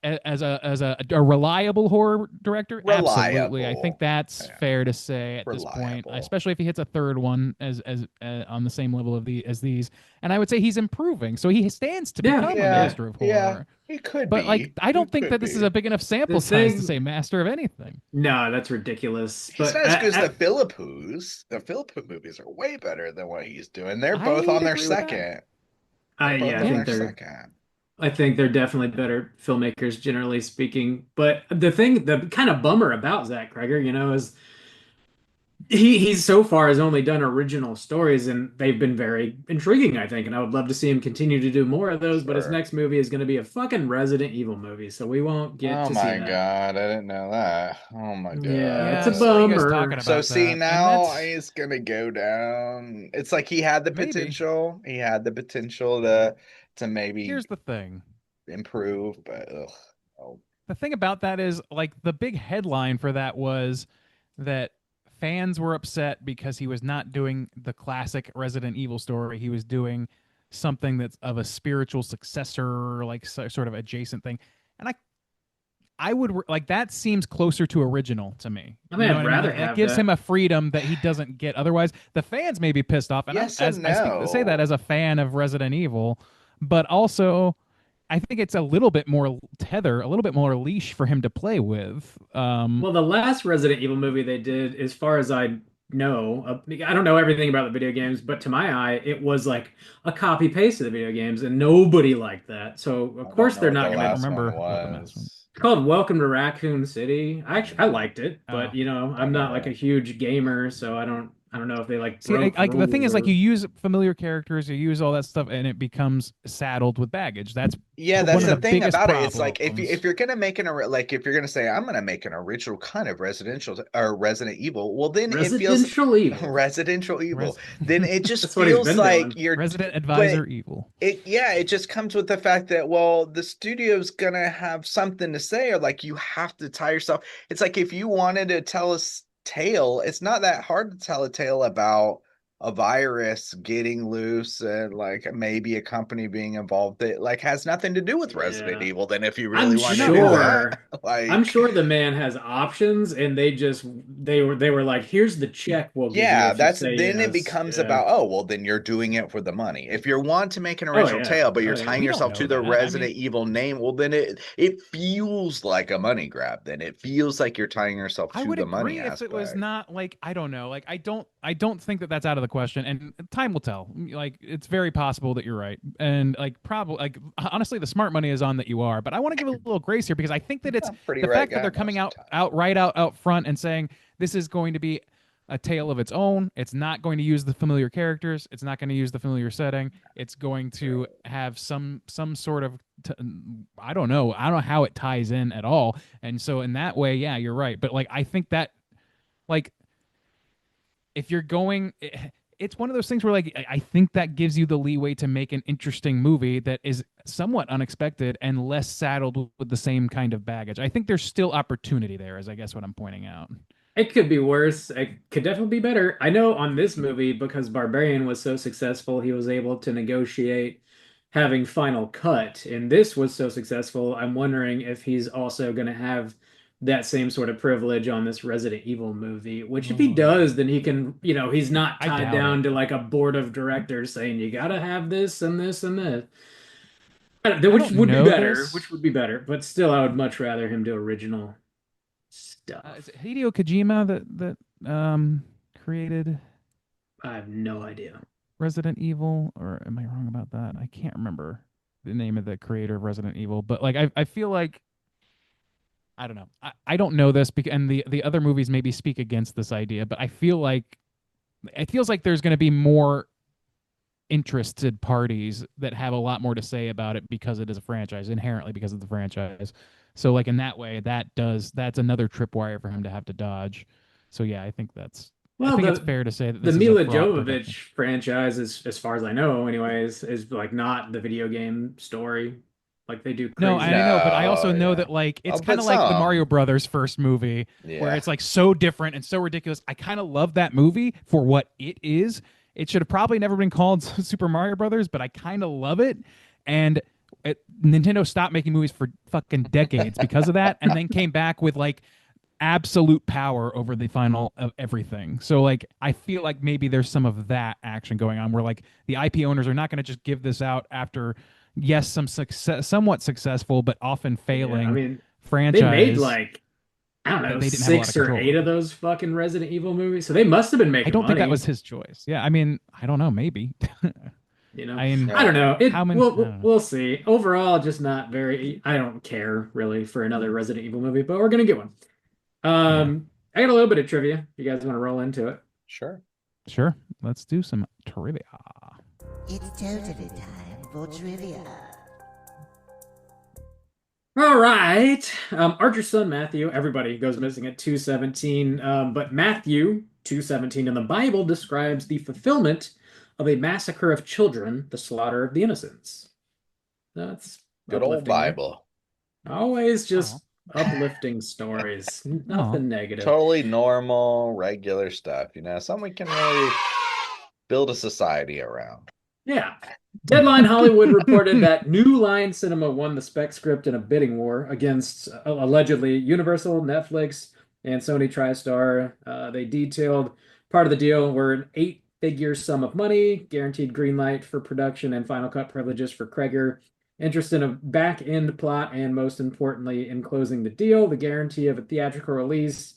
as a reliable horror director, absolutely. I think Reliable. that's Yeah. fair to say at this point, Reliable. especially if he hits a third one as on the same level of as these. And I would say he's improving, so he stands to Yeah. become a Yeah. master of horror. Yeah. He could But be. like, I don't He think could that this is be. a big enough sample The size to thing- say master of anything. No, that's ridiculous. He's But not as good as the Philippus. The Philippus movies are way better than what he's doing. They're I both would on their agree with that. second. I Both yeah, I on think their they're second. I think they're definitely better filmmakers, generally speaking. But the kind of bummer about Zach Kreger, is he's so far has only done original stories, and they've been very intriguing, I think. And I would love to see him continue to do more of those. But his Sure. next movie is going to be a fucking Resident Evil movie, so we won't get Oh to my see that. God, I didn't know that. Oh my God. Yeah, it's I a saw you guys bummer. talking about So that, see and now that's- he's gonna go down. It's like he had the Maybe. potential. He had the potential to maybe here's the thing. improve, but oh. The thing about that is, like, the big headline for that was that fans were upset because he was not doing the classic Resident Evil story. He was doing something that's of a spiritual successor, like sort of adjacent thing. And I would like that seems closer to original to me. I mean, You know I'd what rather Like, that have gives that. him a freedom that he doesn't get otherwise. The fans may be pissed off, and Yes I and say that no. as a fan of Resident Evil, but also I think it's a little bit more tether, a little bit more leash for him to play with. Well, the last Resident Evil movie they did, as far as I know. I don't know everything about the video games, but to my eye, it was like a copy paste of the video games, and nobody liked that. So of I don't course know they're what the not going to. last one remember what the last one. was. It's called Welcome to Raccoon City. I liked it, Oh. but you know, I I'm not never. like a huge gamer, so I don't know if they like See, broke like the thing rules is, like or you use familiar characters, you use all that stuff, and it becomes saddled with baggage. That's Yeah, one that's of the the thing biggest about it. It's like if problems. you're gonna make like if you're gonna say I'm gonna make an original kind of or Resident Evil, well then it feels Residential Evil. residential evil. Res- Then it just That's what he's feels been like doing. you're Resident but Advisor Evil. it just comes with the fact that well the studio's gonna have something to say or like you have to tie yourself. It's like if you wanted to tell tale, it's not that hard to tell a tale about a virus getting loose and like maybe a company being involved that like has nothing to do with Resident Yeah. Evil. Then if you I'm really want to do sure. that, I'm like sure the man has options, and they were like, "Here's the check we'll give you yeah, if you that's say then it yes." becomes Yeah. about oh well then you're doing it for the money. If you want to make an Oh original yeah. tale but you're Oh yeah. tying We don't yourself know to the that. I Resident mean, Evil name, well then it feels like a money grab. Then it feels like you're tying yourself I to would the money agree if it was aspect. not like I don't know, like I don't think that that's out of the question, and time will tell. Like it's very possible that you're right, and like probably like honestly, the smart money is on that you are. But I want to give a little grace here because I think that it's I'm a pretty the right fact that guy they're coming most of out right out front and saying this is going to be a tale of its own. It's not going to use the familiar characters. It's not going to use the familiar setting. It's going to have some sort of I don't know. I don't know how it ties in at all. And so in that way, yeah, you're right. But like I think that like if you're going it's one of those things where like I think that gives you the leeway to make an interesting movie that is somewhat unexpected and less saddled with the same kind of baggage. I think there's still opportunity there, is I guess what I'm pointing out. It could be worse. It could definitely be better. I know on this movie, because Barbarian was so successful, he was able to negotiate having final cut. And this was so successful, I'm wondering if he's also going to have that same sort of privilege on this Resident Evil movie. Which, if he does, then he can, you know, he's not I tied doubt down it. to like a board of directors saying you got to have this and this and this. I Which don't would be know better. this. Which would be better. But still, I would much rather him do original Is stuff. it Hideo Kojima that created I have no idea. Resident Evil, or am I wrong about that? I can't remember the name of the creator of Resident Evil, but like I feel like I don't know. I don't know this because and the other movies maybe speak against this idea, but I feel like it feels like there's going to be more interested parties that have a lot more to say about it because it is a franchise, inherently because of the franchise. So like in that way, that's another tripwire for him to have to dodge. So yeah, I Well, think it's fair to say that the this is a Mila fraught Jovovich production. franchise is, as far as I know, anyways, is like not the video game story. Like they do No, crazy. I know, but I also No, know yeah. that like it's Oh, kind but of like the Mario some. Brothers first movie where Yeah. it's like so different and so ridiculous. I kind of love that movie for what it is. It should have probably never been called Super Mario Brothers, but I kind of love it. And Nintendo stopped making movies for fucking decades because of that, and then came back with like absolute power over the final of everything. So like I feel like maybe there's some of that action going on where like the IP owners are not going to just give this out after yes some success somewhat successful but often Yeah, I failing mean, they made franchise like, I don't know, that they didn't have a lot of 6 or control 8 over. of those fucking Resident Evil movies. So they must have been I making don't think that money, was his choice. Yeah, I mean, I don't know, maybe. you know. I mean, I don't know. how It many I don't know. we'll see. Overall, just not very. I don't care really for another Resident Evil movie, but we're gonna get one. Yeah. I got a little bit of trivia. You guys want to roll into it? Sure. Sure. Let's do some trivia. It's totally time for trivia. All right. Archer's son Matthew, everybody goes missing at 217. But Matthew 217 in the Bible describes the fulfillment of a massacre of children, the slaughter of the innocents. That's Good old uplifting there. Bible. Always just uplifting stories. Nothing negative. Totally normal, regular stuff. You know, something we can really build a society around. Yeah. Deadline Hollywood reported that New Line Cinema won the spec script in a bidding war against allegedly Universal, Netflix, and Sony TriStar. They detailed part of the deal were an 8-figure sum of money, guaranteed green light for production, and final cut privileges for Kreger. Interest in a back-end plot, and most importantly, in closing the deal, the guarantee of a theatrical release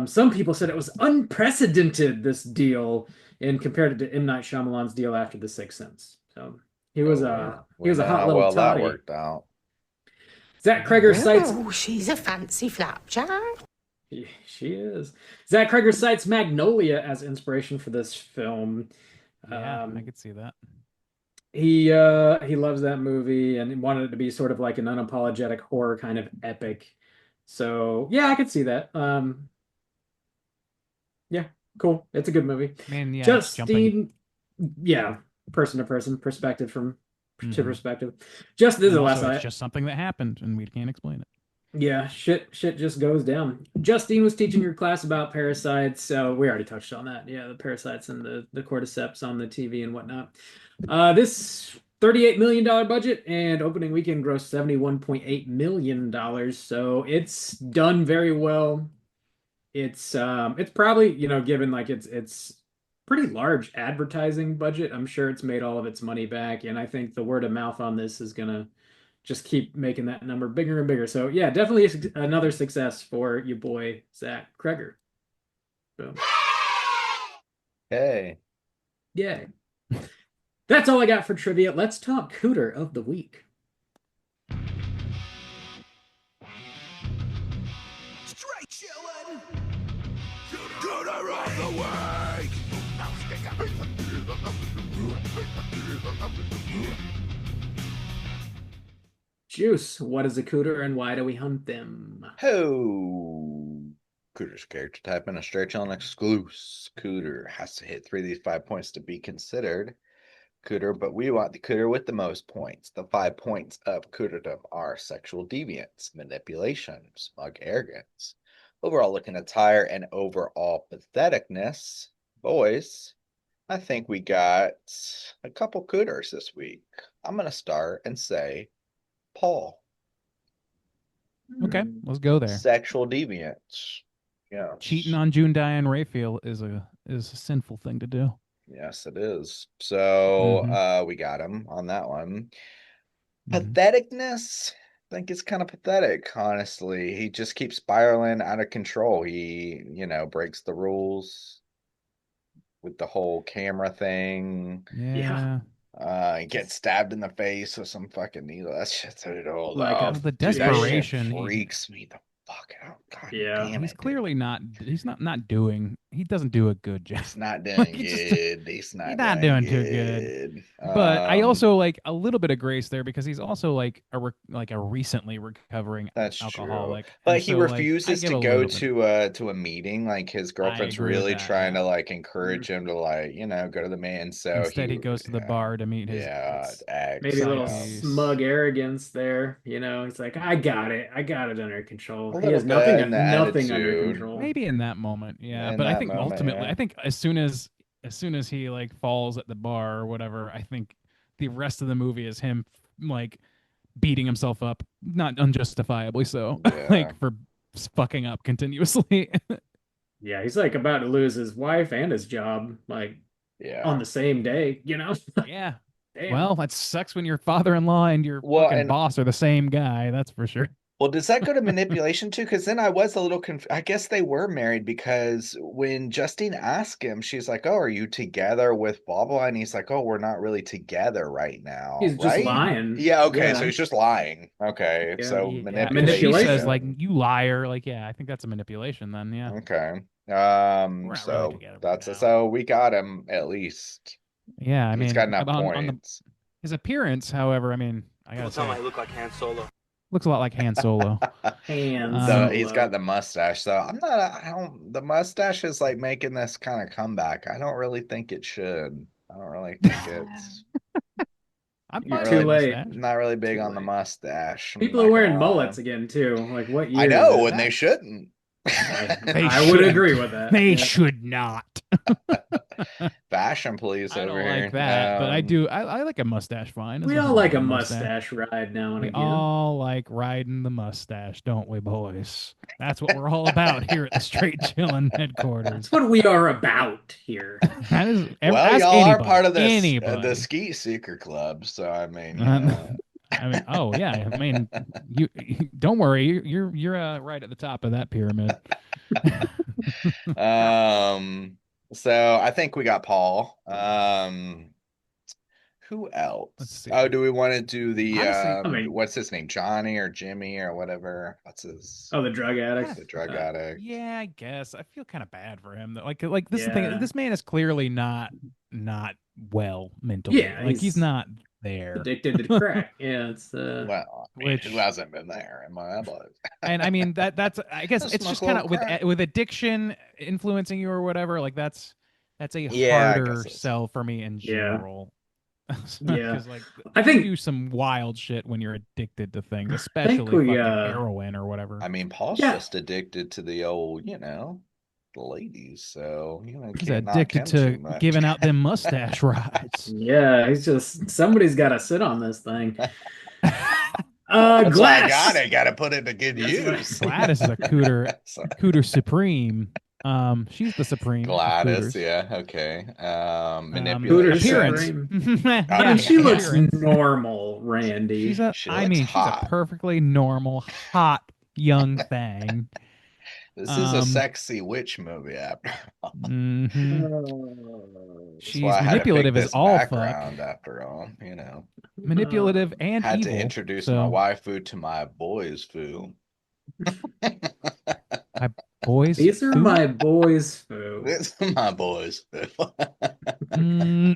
Some people said it was unprecedented, this deal, and compared it to M. Night Shyamalan's deal after The Sixth Sense. So he was a Know hot how little well that toddy. worked out. Zach Kreger cites Oh, she's a fancy flapjack. she is. Zach Kreger cites Magnolia as inspiration for this film. Yeah, I could see that. He loves that movie and wanted it to be sort of like an unapologetic horror kind of epic. So yeah, I could see that. Yeah, cool. It's a good movie. Man, yeah, it's jumping. Justine, yeah, person to person, perspective from to Mhm. perspective. Just this is And the last also, night. it's just something that happened, and we can't explain it. Yeah, shit just goes down. Justine was teaching your class about parasites, so we already touched on that. Yeah, the parasites and the cordyceps on the TV and whatnot. This $38 million budget and opening weekend grossed $71.8 million, so it's done very well. It's probably, given like it's pretty large advertising budget, I'm sure it's made all of its money back, and I think the word of mouth on this is gonna just keep making that number bigger and bigger. So yeah, definitely another success for your boy Zach Kreger. So Hey. yay. That's all I got for trivia. Let's talk Cooter of the Week. Straight chillin'. Gooder of the week. Juice, what is a Cooter and why do we hunt them? Ho! Cooter's character type in a straight challenge exclusive. Cooter has to hit 3 of these 5 points to be considered Cooter, but we want the Cooter with the most points. The 5 points of Cooterdom are sexual deviance, manipulation, smug arrogance, overall looking attire, and overall patheticness. Boys, I think we got a couple Cooters this week. I'm going to start and say Paul. Okay, let's go there. Sexual deviance. Yeah. Cheating on June Diane Raphael is a sinful thing to do. Yes, it is. So we got him on that one. Patheticness, I think it's kind of pathetic, honestly. He just keeps spiraling out of control. He, breaks the rules with the whole camera thing. Yeah. He gets stabbed in the face with some fucking needle. That shit's old. Like the Dude, that shit desperation. freaks me the fuck out. God Yeah. damn He's it, clearly not. He's not doing. He doesn't do a good job. He's not doing Like, it's just- good. He's not doing too good. But I also like a little bit of grace there because he's also like a recently recovering That's alcoholic. true. But And he so, like, I refuses give to a go little bit. to a meeting. Like his girlfriend's agree with really that, trying yeah. to like encourage him to like, go to the man. So Instead, he goes to the yeah, bar to meet his. Yeah, ex. Maybe a little Nice. smug arrogance there. He's like, I got it under control. A He has little bit nothing in the under attitude. control. Maybe in that moment, yeah. In But I that think moment, ultimately, yeah. I think as soon as he like falls at the bar or whatever, I think the rest of the movie is him like beating himself up, not unjustifiably so, Yeah. like for fucking up continuously. Yeah, he's like about to lose his wife and his job, like Yeah. on the same day, Yeah. Damn. Well, that sucks when your father-in-law and your Well, fucking and- boss are the same guy. That's for sure. Well, does that go to manipulation too? Because then I was a little I guess they were married because when Justine asked him, she's like, "Oh, are you together with blah blah?" And he's like, "Oh, we're not really together right now." He's just right? lying. Yeah. Okay. Yeah. So he's just lying. Okay. Yeah. So Yeah, manipulation. and then she Manipulation. says like, "You liar!" Like, yeah, I think that's a manipulation. Then, yeah. Okay. not really So together right that's now. so we got him at least. Yeah, I mean, He's got enough on points. his appearance, however, I mean, I gotta say, look like Han Solo. looks a lot like Han Solo. Hands. So Um, he's got the mustache. So I'm not. I don't. The mustache is like making this kind of comeback. I don't really think it should. I don't really think it's. I'm Not Too really, late. mustache. not really big Too on the late. mustache. I'm People not are wearing gonna lie. mullets again too. Like what year? I is know, it? and they shouldn't. They I would shouldn't. agree with that. They Yeah. should not. Fashion police I over don't here. like that, but I Um, do. I like a mustache fine. We There's all nothing like wrong a with mustache ride now and We again. all like riding the mustache, don't we, boys? That's what we're all about here at the Straight Chillin' headquarters. That's what we are about here. That is, Well, ask y'all anybody, are part of this anybody. the Ski Seeker Club, so I mean, Uh, I mean, oh yeah. I mean, you don't worry. You're right at the top of that pyramid. So I think we got Paul. Who else? Let's see. Oh, do we want to do the Honestly, what's his name? Johnny or Jimmy or whatever? What's his Oh, the drug addict. the drug addict? Yeah, I guess. I feel kind of bad for him though. Like this is the Yeah. thing. This man is clearly not well mentally. Yeah, like he's he's not there. Addicted to crack. Yeah, it's Well, I mean, Which- who hasn't been there in my life? And I mean that's I guess Just it's smoke just a kind little of crack. with addiction influencing you or whatever. Like that's a Yeah, I guess harder it's- sell for me in Yeah. general. Yeah. 'Cause, like I you think- do some wild shit when you're addicted to things, especially we, fucking uh, heroin or whatever. I mean, Paul's Yeah. just addicted to the old, the ladies. So He's can't knock addicted him to too much. giving out them mustache rides. Yeah, he's just somebody's got to sit on this thing. That's why I Gladys. got to put it to good That's right. use. Gladys is a cooter, So, cooter supreme. She's the supreme. of Gladys, cooters. yeah, okay. Cooter Manipulation. Appearance. Supreme. Yeah, I mean, she looks appearance. normal, Randy. She's a. She I looks mean, she's hot. a perfectly normal, hot young thing. This is a Um, sexy witch movie after all. Mhm. That's She's why I had to pick manipulative as this all fuck. background after all, Manipulative and Had evil. to introduce so, my waifu to my boys' foo. boys. These are food? my boys' food. This is my boys' foo. Mm,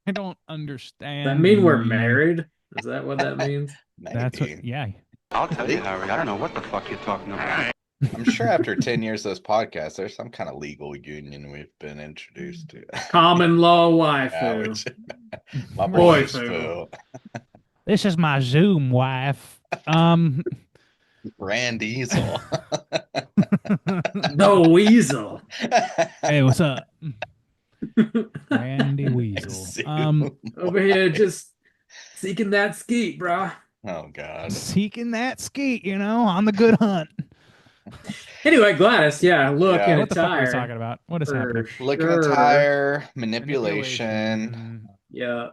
I don't understand. Does that mean we're Mm, married? Is that what that means? That's Maybe. what. Yeah. I'll tell you, Harry. I don't know what the fuck you're talking about. I'm sure after 10 years of this podcast, there's some kind of legal union we've been introduced to. Common law Yeah, waifu. which, my Boy boys' foo. foo. This is my Zoom wife. Brand Diesel. The weasel. Hey, what's up? Randy Weasel. Over here just seeking that skeet, brah. Oh God. Seeking that skeet, on the good hunt. Anyway, Gladys, yeah, look Yeah. in What a the fuck are we tire. talking about? What is for happening? Looking at sure. tire, manipulation. Manipulation. Yeah.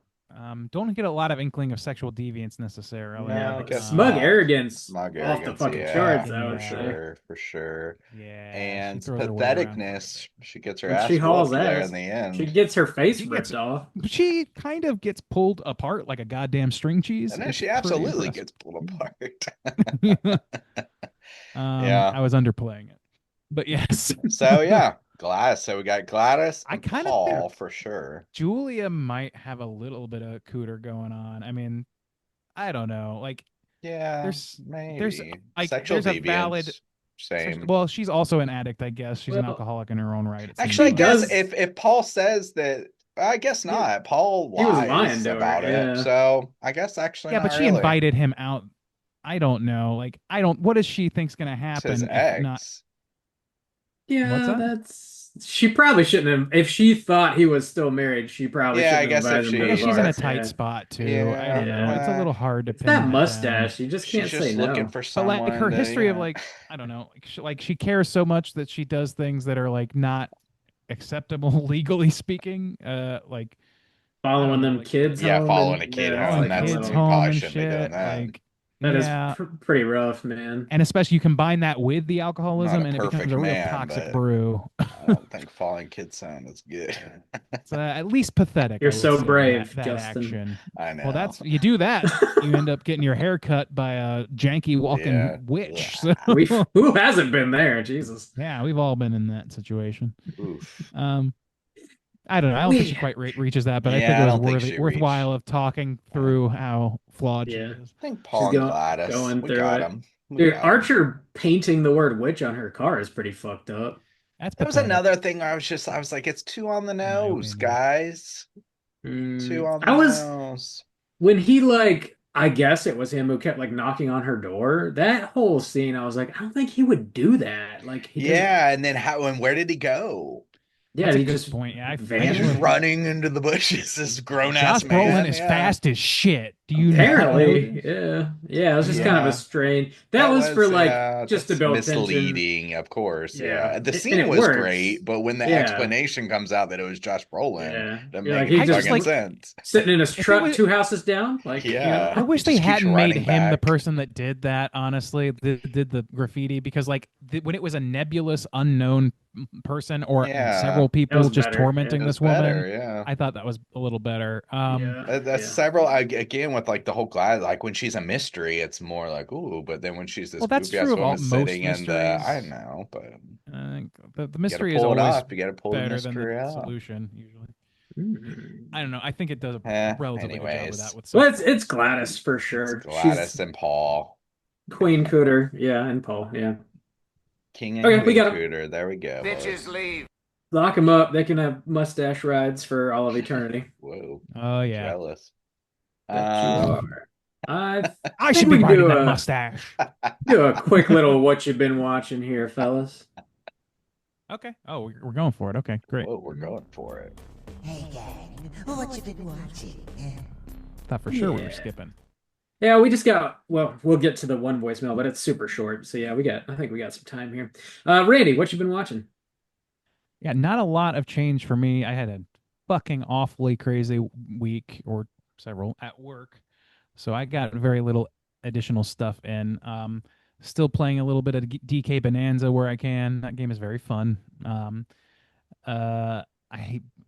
Don't get a lot of inkling of sexual deviance necessarily. No, I Yeah. guess Smug not. arrows Smug off the arrogance, fucking yeah, charts, I I would for would say. sure, for sure. Yeah. And she throws her weight around. patheticness, she gets her When ass she hauls whooped there ass, in the end. She gets her face She ripped gets- off. She kind of gets pulled apart like a goddamn string cheese. And then It's she pretty absolutely impressive. gets pulled apart. Yeah. I was underplaying it. But yes. So yeah, Gladys. So we got Gladys I and kinda Paul for sure. Julia might have a little bit of cooter going on. I mean, I don't know. Like, Yeah, There's- maybe. there's, like, Sexual there's a valid- deviance, same. well, she's also an addict, I guess. She's an Well, alcoholic in her own right. it seems Actually, I like. guess does- if Paul says that, I guess not. Paul he was lies lying to her, about yeah. it. So I guess actually Yeah, not but she really. invited him out. I don't know. Like, what does she think's gonna It's happen? his if ex. not, Yeah, What's that? that's. She probably shouldn't have. If she thought he was still married, she probably Yeah, I shouldn't have guess if invited him she- to yeah, the she's in a bar. tight Yeah. spot too. I Yeah, don't know. It's a little hard to It's pin that down. mustache. You just She's can't just say looking no. for But someone. like her to, history of yeah. like, I don't know, she cares so much that she does things that are like not acceptable legally speaking. Like Following them like- kids. Yeah, home following and- a kid yeah, home, it's that's- like a kids you little- home probably and shouldn't be doing shit. that. Like, That is yeah. pretty rough, man. And especially you combine that with the alcoholism, Not a and it becomes perfect a real man, toxic but- brew. I don't think falling kid sound is good. It's at least pathetic. You're I would so say, brave, that Justin. action. I know. Well, that's you do that, you end up getting your hair cut by a janky walking Yeah. witch. Yeah. So, Who hasn't been there? Jesus. yeah, we've all been in that situation. Oof. I don't know. I don't think she quite reaches that, but I Yeah, think I it don't think was she worthwhile of talking through how flawed she Yeah. is. I think Paul and go- Gladys. going We through got it. him. We Dude, got 'em. Archer painting the word witch on her car is pretty fucked up. That's That was pathetic. another thing where I was like, it's too on the my nose, opinion. guys. Too on the I was nose. when he I guess it was him who kept like knocking on her door. That whole scene, I was like, I don't think he would do that. Like, he just- Yeah, and then how and where did he go? Yeah, That's a he good just point. Yeah, I vanished. just- running into the bushes, this grown ass Josh man. Brolin is yeah. fast as shit. Do you Apparently, know? yeah. It was just kind of a Yeah. strange. That was for like just to That's build tension. misleading, of course. Yeah, Yeah. The and scene it was works. great, but when the Yeah, explanation comes out that it was Josh Brolin, yeah. doesn't You're make like any he just fucking like sense. sitting in his If it truck, was, 2 houses down. Like, Yeah. I wish It they just keeps hadn't made running him the back. person that did that. Honestly, did the graffiti because like when it was a nebulous, unknown person or Yeah. several that people was just better. tormenting It was this woman, better. Yeah. I thought that was a little better. Yeah, That's yeah. several again with like the whole guy. Like when she's a mystery, it's more like ooh, but then when she's this Well, that's goofy ass true of woman most sitting in the, I mysteries. know, but I think the you gotta mystery is pull it always off. You gotta pull the better than the mystery off. solution usually. Mm. I don't know. I think it does a relatively good job with that Anyways, with Well, some. it's Gladys for it's sure. She's Gladys and Paul, Queen Cooter. Yeah, and Paul. Yeah. King and Okay, we Queen got him. Cooter. There we go. Bitches leave. Lock them up. They can have mustache rides for all of eternity. Whoa, Oh yeah, jealous. Bet you Um, are. I I think should we be can riding do that a mustache. do a quick little what you've been watching here, fellas. Okay. Oh, we're going for it. Okay, great. whoa, we're going for it. Hey, gang, what you been watching? Thought for sure we were Yeah. skipping. Yeah, we just got, well, we'll get to the one voicemail, but it's super short. So yeah, I think we got some time here. Randy, what you been watching? Yeah, not a lot of change for me. I had a fucking awfully crazy week or several at work, so I got very little additional stuff in. Still playing a little bit of DK Bonanza where I can. That game is very fun. I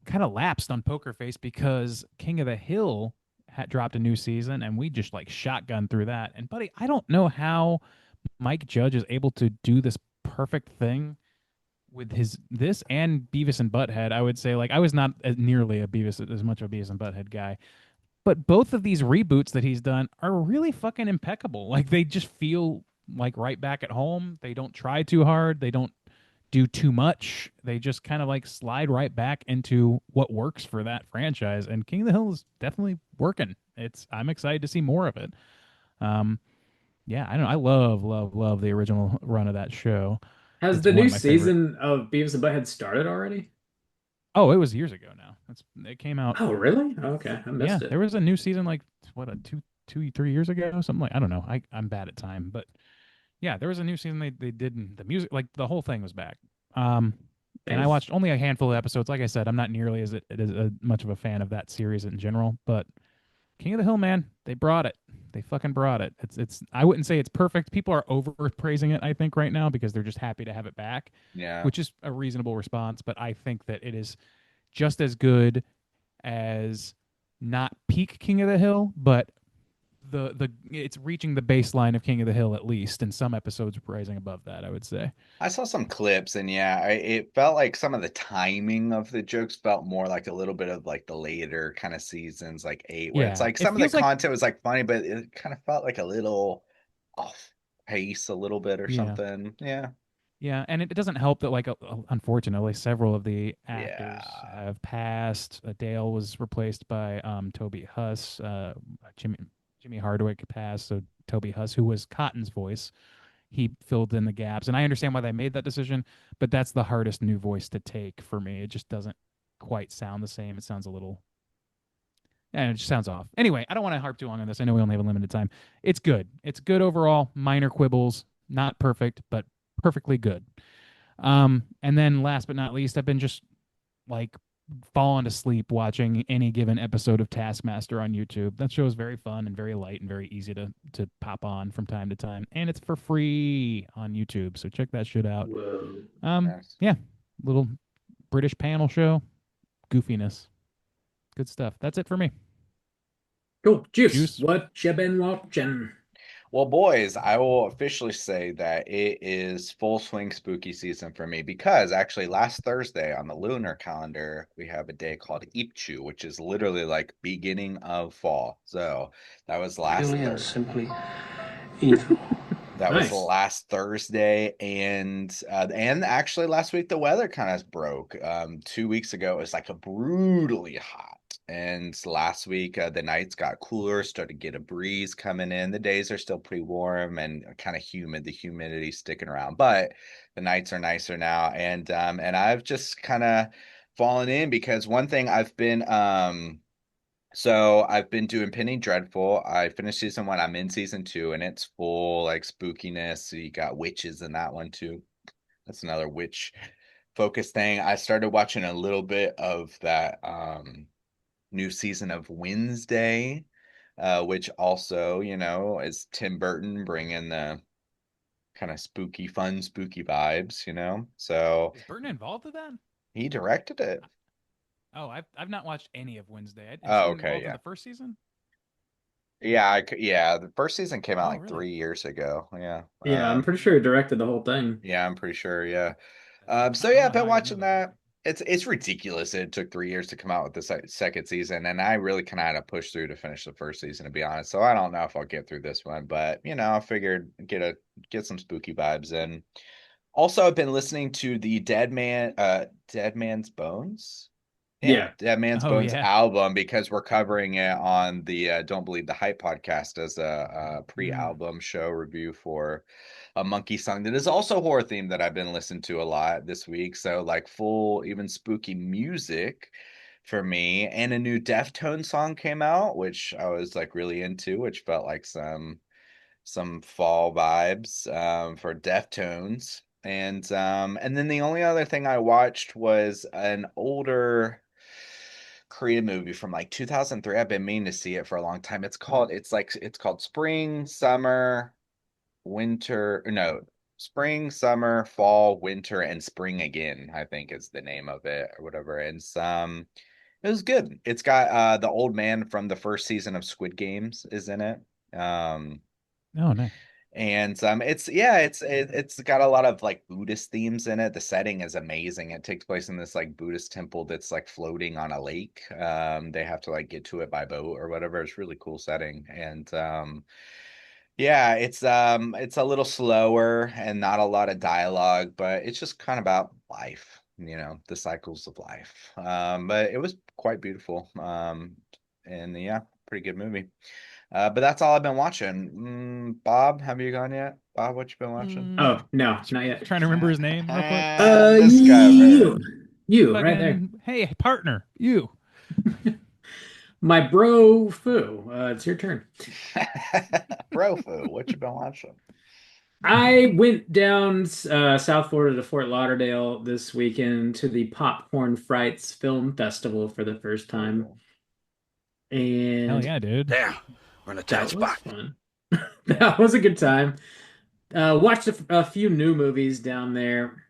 kind of lapsed on Poker Face because King of the Hill had dropped a new season, and we just like shotgun through that. And buddy, I don't know how Mike Judge is able to do this perfect thing with this and Beavis and Butthead. I would say like I was not nearly as much of a Beavis and Butthead guy, but both of these reboots that he's done are really fucking impeccable. Like they just feel like right back at home. They don't try too hard. They don't do too much. They just kind of like slide right back into what works for that franchise. And King of the Hill is definitely working. I'm excited to see more of it. Yeah, I don't know. I love the original run of that show. Has It's the one new of my favorite. season of Beavis and Butthead started already? Oh, it was years ago now. It came out. Oh, really? Okay, I missed it. There was a new season like what a 3 years ago, something like I don't know. I'm bad at time, but yeah, there was a new season they did and the music like the whole thing was back. And I watched only a handful of episodes. Like I said, I'm not nearly as much of a fan of that series in general, but King of the Hill, man, they brought it. They fucking brought it. It's I wouldn't say it's perfect. People are overpraising it, I think, right now because they're just happy to have it back, Yeah. which is a reasonable response. But I think that it is just as good as not peak King of the Hill, but the it's reaching the baseline of King of the Hill at least, and some episodes rising above that, I would say. I saw some clips and yeah, it felt like some of the timing of the jokes felt more like a little bit of like the later kind of seasons, like 8, where it's Yeah, like it some of the feels like content was like funny, but it kind of felt like a little off pace a little bit or yeah. something. Yeah. Yeah, and it doesn't help that, like, unfortunately, several of the actors Yeah. have passed. Dale was replaced by Toby Huss. Jimmy Hardwick passed, so Toby Huss, who was Cotton's voice, he filled in the gaps. And I understand why they made that decision, but that's the hardest new voice to take for me. It just doesn't quite sound the same. It sounds a little, and it just sounds off. Anyway, I don't want to harp too long on this. I know we only have a limited time. It's good. It's good overall. Minor quibbles, not perfect, but perfectly good. And then last but not least, I've been just like falling asleep watching any given episode of Taskmaster on YouTube. That show is very fun and very light and very easy to pop on from time to time, and it's for free on YouTube. So check that shit out. Whoa. Nice. Yeah, little British panel show, goofiness, good stuff. That's it for me. Cool. Juice. Juice. What you been watching? Well, boys, I will officially say that it is full swing spooky season for me because actually last Thursday on the lunar calendar, we have a day called Ipchu, which is literally like beginning of fall. So that was last Thursday. Simply evil. That was Nice. last Thursday, and actually last week the weather kind of broke. 2 weeks ago it was like a brutally hot, and last week the nights got cooler, started to get a breeze coming in. The days are still pretty warm and kind of humid. The humidity sticking around, but the nights are nicer now. And I've just kind of fallen in because one thing I've been so I've been doing Penny Dreadful. I finished season 1. I'm in season 2, and it's full like spookiness. So you got witches in that one too. That's another witch focus thing. I started watching a little bit of that new season of Wednesday, which also, is Tim Burton bringing the kind of spooky, fun, spooky vibes. So Is Burton involved with that? he directed it. Oh, I've not watched any of Wednesday. Is Oh, he okay, involved in yeah. the first season? Yeah, the first season came out Oh, like really? 3 years ago. Yeah. Yeah, I'm pretty sure he directed the whole thing. Yeah, I'm pretty sure. Yeah. So I don't yeah, know I've been how I didn't know watching that. that. It's ridiculous. It took 3 years to come out with the second season, and I really kind of had to push through to finish the first season, to be honest. So I don't know if I'll get through this one, but I figured get some spooky vibes in. Also, I've been listening to the Dead Man's Bones. Yeah, Yeah. Dead Man's Oh Bones yeah. album, because we're covering it on the Don't Believe the Hype podcast as a pre-album show review for a Monkey song that is also horror themed that I've been listening to a lot this week. So like full, even spooky music for me. And a new Deftone song came out, which I was like really into, which felt like some fall vibes for Deftones. And then the only other thing I watched was an older Korean movie from like 2003. I've been meaning to see it for a long time. It's called Spring, Summer, Winter, no, Spring, Summer, Fall, Winter, and Spring Again, I think is the name of it or whatever. And it was good. It's got the old man from the first season of Squid Games is in it. Um Oh, nice. and it's got a lot of like Buddhist themes in it. The setting is amazing. It takes place in this like Buddhist temple that's like floating on a lake. They have to like get to it by boat or whatever. It's really cool setting. And yeah, it's a little slower and not a lot of dialogue, but it's just kind of about life, the cycles of life. But it was quite beautiful. And yeah, pretty good movie. But that's all I've been watching. Bob, have you gone yet? Bob, what you been watching? Oh, no, not yet. Trying to remember his name real quick. This guy over You right there. Fucking, hey, partner, you. My bro Fu. It's your turn. here. Brofu, what you been watching? I went down South Florida to Fort Lauderdale this weekend to the Popcorn Frights Film Festival for the first time. And Hell yeah, dude. There, we're in a tight that was spot. fun. That was a good time. Watched a few new movies down there.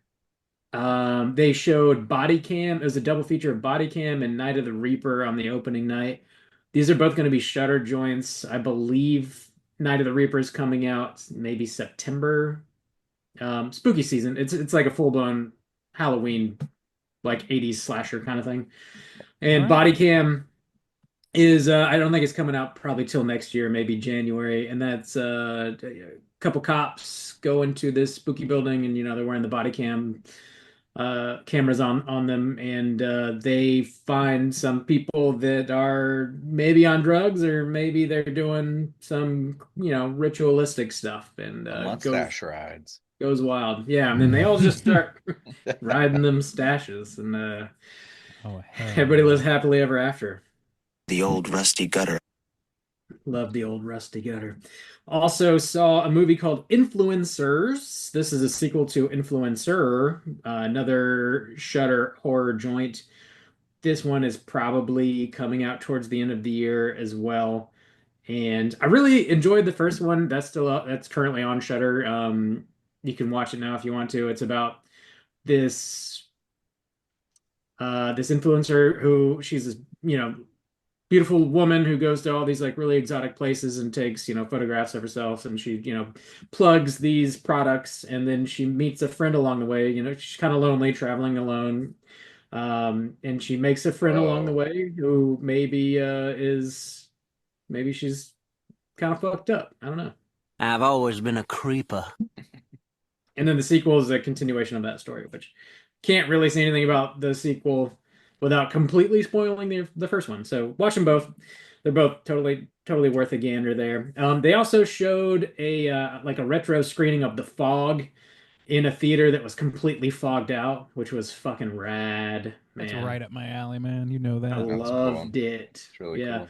They showed Body Cam. It was a double feature of Body Cam and Night of the Reaper on the opening night. These are both going to be Shudder joints. I believe Night of the Reaper is coming out maybe September. Spooky season. It's like a full-blown Halloween, like 80s slasher kind of thing. And Alright. Body Cam is I don't think it's coming out probably till next year, maybe January. And that's a couple cops go into this spooky building, and they're wearing the body cam cameras on them, and they find some people that are maybe on drugs, or maybe they're doing some ritualistic stuff, and Mustache rides. goes wild. Yeah, and then they all just start riding them stashes, and Oh, hell everybody yeah. lives happily ever after. The old rusty gutter. Love the old rusty gutter. Also saw a movie called Influencers. This is a sequel to Influencer, another Shudder horror joint. This one is probably coming out towards the end of the year as well. And I really enjoyed the first one. That's currently on Shudder. You can watch it now if you want to. It's about this this influencer who she's this beautiful woman who goes to all these like really exotic places and takes photographs of herself, and she plugs these products, and then she meets a friend along the way. She's kind of lonely traveling alone, and she makes a friend along the way who maybe she's kind of fucked up. I don't know. I've always been a creeper. And then the sequel is a continuation of that story, which can't really say anything about the sequel without completely spoiling the first one. So watch them both. They're both totally worth a gander there. They also showed a retro screening of The Fog, in a theater that was completely fogged out, which was fucking rad, That's man. right up my alley, man. You know I that. That's cool. loved it. It's really Yeah. cool.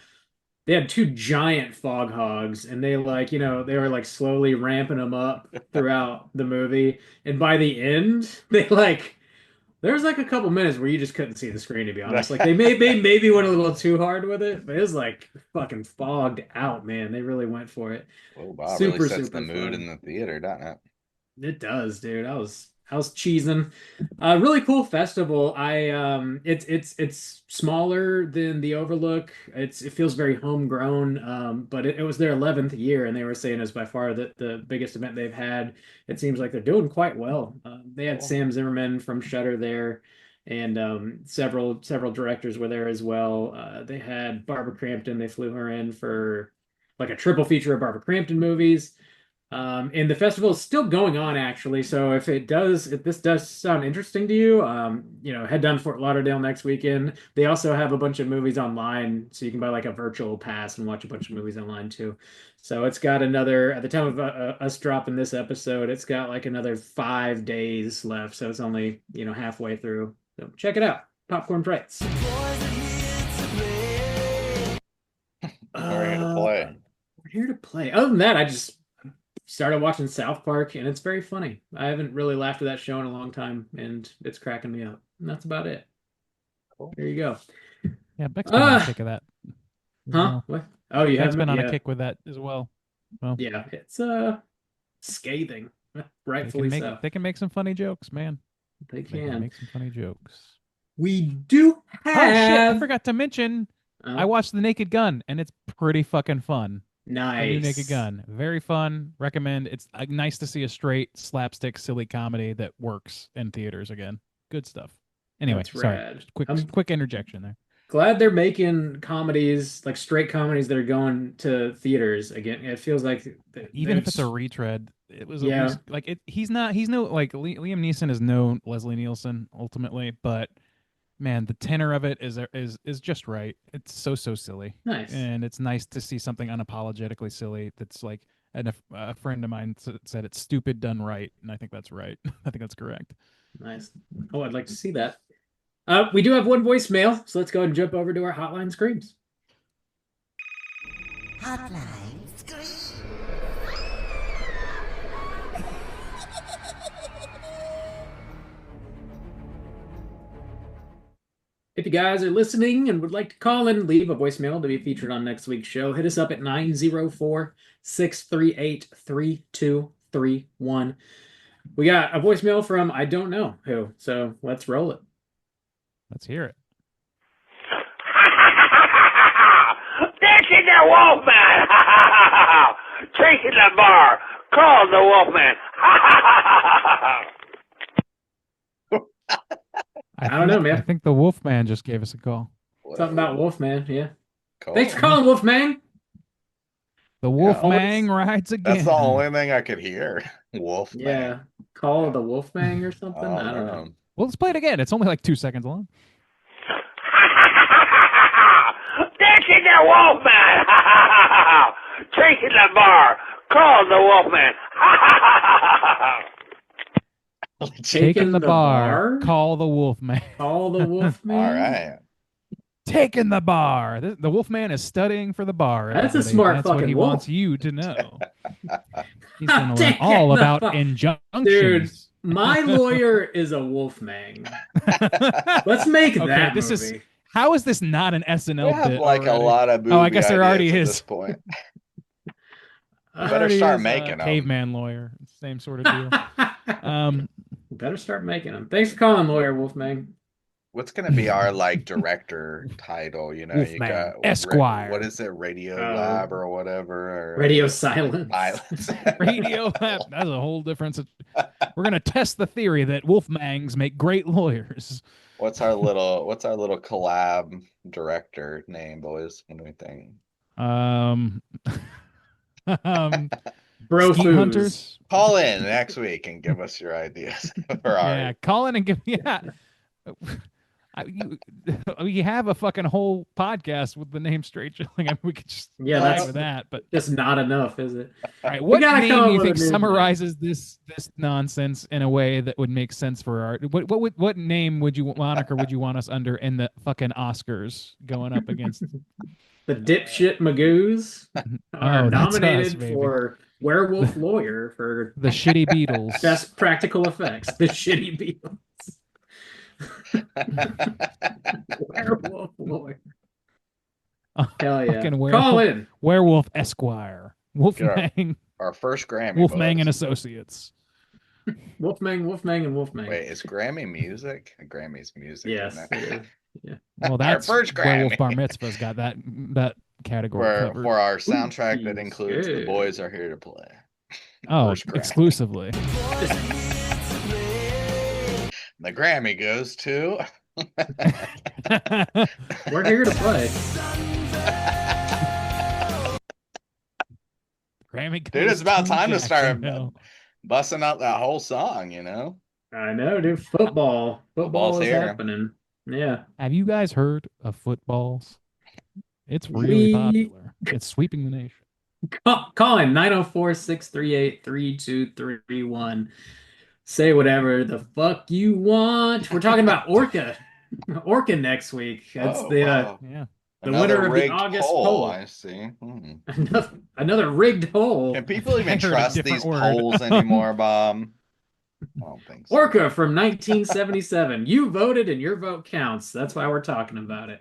They had two giant fog hogs, and they they were like slowly ramping them up throughout the movie. And by the end, there was like a couple minutes where you just couldn't see the screen, to be honest. Like they maybe went a little too hard with it, but it was like fucking fogged out, man. They really went for it. Oh, Bob Super, really sets super the mood fun. in the theater, doesn't it? It does, dude. I was cheesing. Really cool festival. It's smaller than the Overlook. It feels very homegrown. But it was their 11th year, and they were saying it's by far the biggest event they've had. It seems like they're doing quite well. They had Cool. Sam Zimmerman from Shudder there, and several directors were there as well. They had Barbara Crampton. They flew her in for like a triple feature of Barbara Crampton movies. And the festival is still going on, actually. So if this does sound interesting to you, head down to Fort Lauderdale next weekend. They also have a bunch of movies online, so you can buy like a virtual pass and watch a bunch of movies online too. So it's got at the time of us dropping this episode, it's got like another 5 days left. So it's only, halfway through. So check it out. Popcorn Frights. Boys are here to play. We're here to play. We're here to play. Other than that, I just started watching South Park, and it's very funny. I haven't really laughed at that show in a long time, and it's cracking me up. And that's about it. Cool. There you go. Yeah, Beck's been on a kick of that. as Huh? well. What? Oh, you Beck's haven't been on yeah. a kick with that as well. Well, Yeah, it's scathing. they Rightfully can make so. they can make some funny jokes, man. They They can can. make some funny jokes. We do Oh shit! I have forgot to mention. Oh, I watched The Naked Gun, and it's pretty fucking fun. The new nice. Naked Gun, very fun. Recommend. It's nice to see a straight slapstick, silly comedy that works in theaters again. Good stuff. Anyway, That's sorry. rad. Quick interjection there. Glad they're making comedies, like straight comedies that are going to theaters again. It feels like Even if it's a retread, it was at Yeah. least like it. He's no Liam Neeson is no Leslie Nielsen ultimately, but man, the tenor of it is just right. It's so silly, nice. and it's nice to see something unapologetically silly. That's like, and a friend of mine said it's stupid done right, and I think that's right. I think that's correct. Nice. Oh, I'd like to see that. We do have one voicemail, so let's go ahead and jump over to our hotline screams. Hotline scream. If you guys are listening and would like to call in and leave a voicemail to be featured on next week's show, hit us up at 904-638-3231. We got a voicemail from I don't know who, so let's roll it. Let's hear it. This is the Wolfman! Chasing the bar! Call the Wolfman! I don't know, man. I think the Wolfman just gave us a call. Something about Wolfman, yeah. Cool. Thanks for calling, Wolfman. The Wolfman rides again. That's the only thing I could hear. Wolf. Yeah. Call the Wolfman or something? I don't know. Well, let's play it again. It's only like 2 seconds long. This is the Wolfman! Chasing the bar! Call the Wolfman! Taking the bar. Call the Wolfman. Call the Wolfman. All right. Taking the bar. The Wolfman is studying for the bar. That's a everybody. smart That's what fucking he wolf. wants you to know. He's going to learn Taking all the about bar. injunctions. Dude, my lawyer is a Wolfman. Let's make Okay, that this movie. is how is this not an SNL We have bit like already? a lot of movie Oh, I guess there already ideas at is. this point. Better Already start is, making 'em. Caveman lawyer, same sort of deal. Better start making them. Thanks for calling, lawyer Wolfman. What's gonna be our like director title? You know, you Wolfman, got Esquire. What is it? Radio Oh. Lab or whatever? Or Radio Silence. Silence. Radio Lab. That's a whole difference. We're gonna test the theory that Wolfmangs make great lawyers. What's our little collab director name, boys? What do we think? Bro Skeet Foos. Hunters. Call in next week and give us your ideas for our. Yeah, call in and give We have a fucking whole podcast with the name Straight Chilling. I mean, we could just Yeah, dive that's with that. But just not enough, is it? all right, what gotta name come up do you with a think new name. summarizes this nonsense in a way that would make sense for our what name would you moniker would you want us under in the fucking Oscars going up against? The dipshit Magoos are Oh, that's us, nominated baby. for Werewolf Lawyer for The Shitty Beatles. best practical effects. The shitty Beatles. Werewolf Lawyer. Hell yeah! Fucking Call werewolf, in. werewolf Esquire, Wolfman, Our first Grammy. Wolfman and boys. Associates. Wolfman, and Wolfman. Wait, is Grammy music? Grammy's music. Yes, Isn't it it? is. Yeah. Well, that's first Werewolf Grammy. Bar Mitzvah's got that category For covered. our soundtrack that Ooh, includes The yeah. Boys Are Here to Play. Oh, First Grammy. exclusively. The Grammy goes to. We're here to play. Grammy Dude, it's about time to start Jacksonville. busting out that whole song, you know? I know, dude. Football Football's is here. happening. Yeah. Have you guys heard of footballs? It's really We- popular. It's sweeping the nation. Call in 904-638-3231. Say whatever the fuck you want. We're talking about Orca. Orca next week. That's Oh, the wow. Yeah. the Another winner of the rigged August poll. I see. another rigged poll. Can people even I heard a trust different these word. polls anymore, Bob? I don't think so. Orca from 1977. You voted and your vote counts. That's why we're talking about it.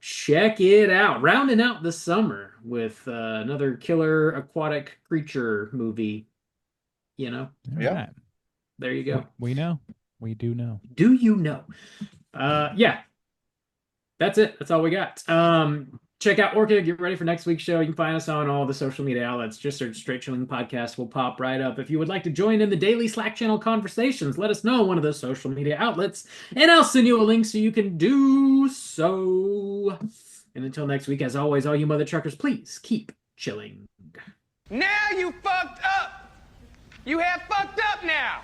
Check it out. Rounding out the summer with another killer aquatic creature movie. You know, All Yeah. right. there you go. We know. We do know. Do you know? Yeah. That's it. That's all we got. Check out Orca. Get ready for next week's show. You can find us on all the social media outlets. Just search Straight Chilling Podcast. Will pop right up. If you would like to join in the daily Slack channel conversations, let us know on one of those social media outlets, and I'll send you a link so you can do so. And until next week, as always, all you mother truckers, please keep chilling. Now you fucked up. You have fucked up now.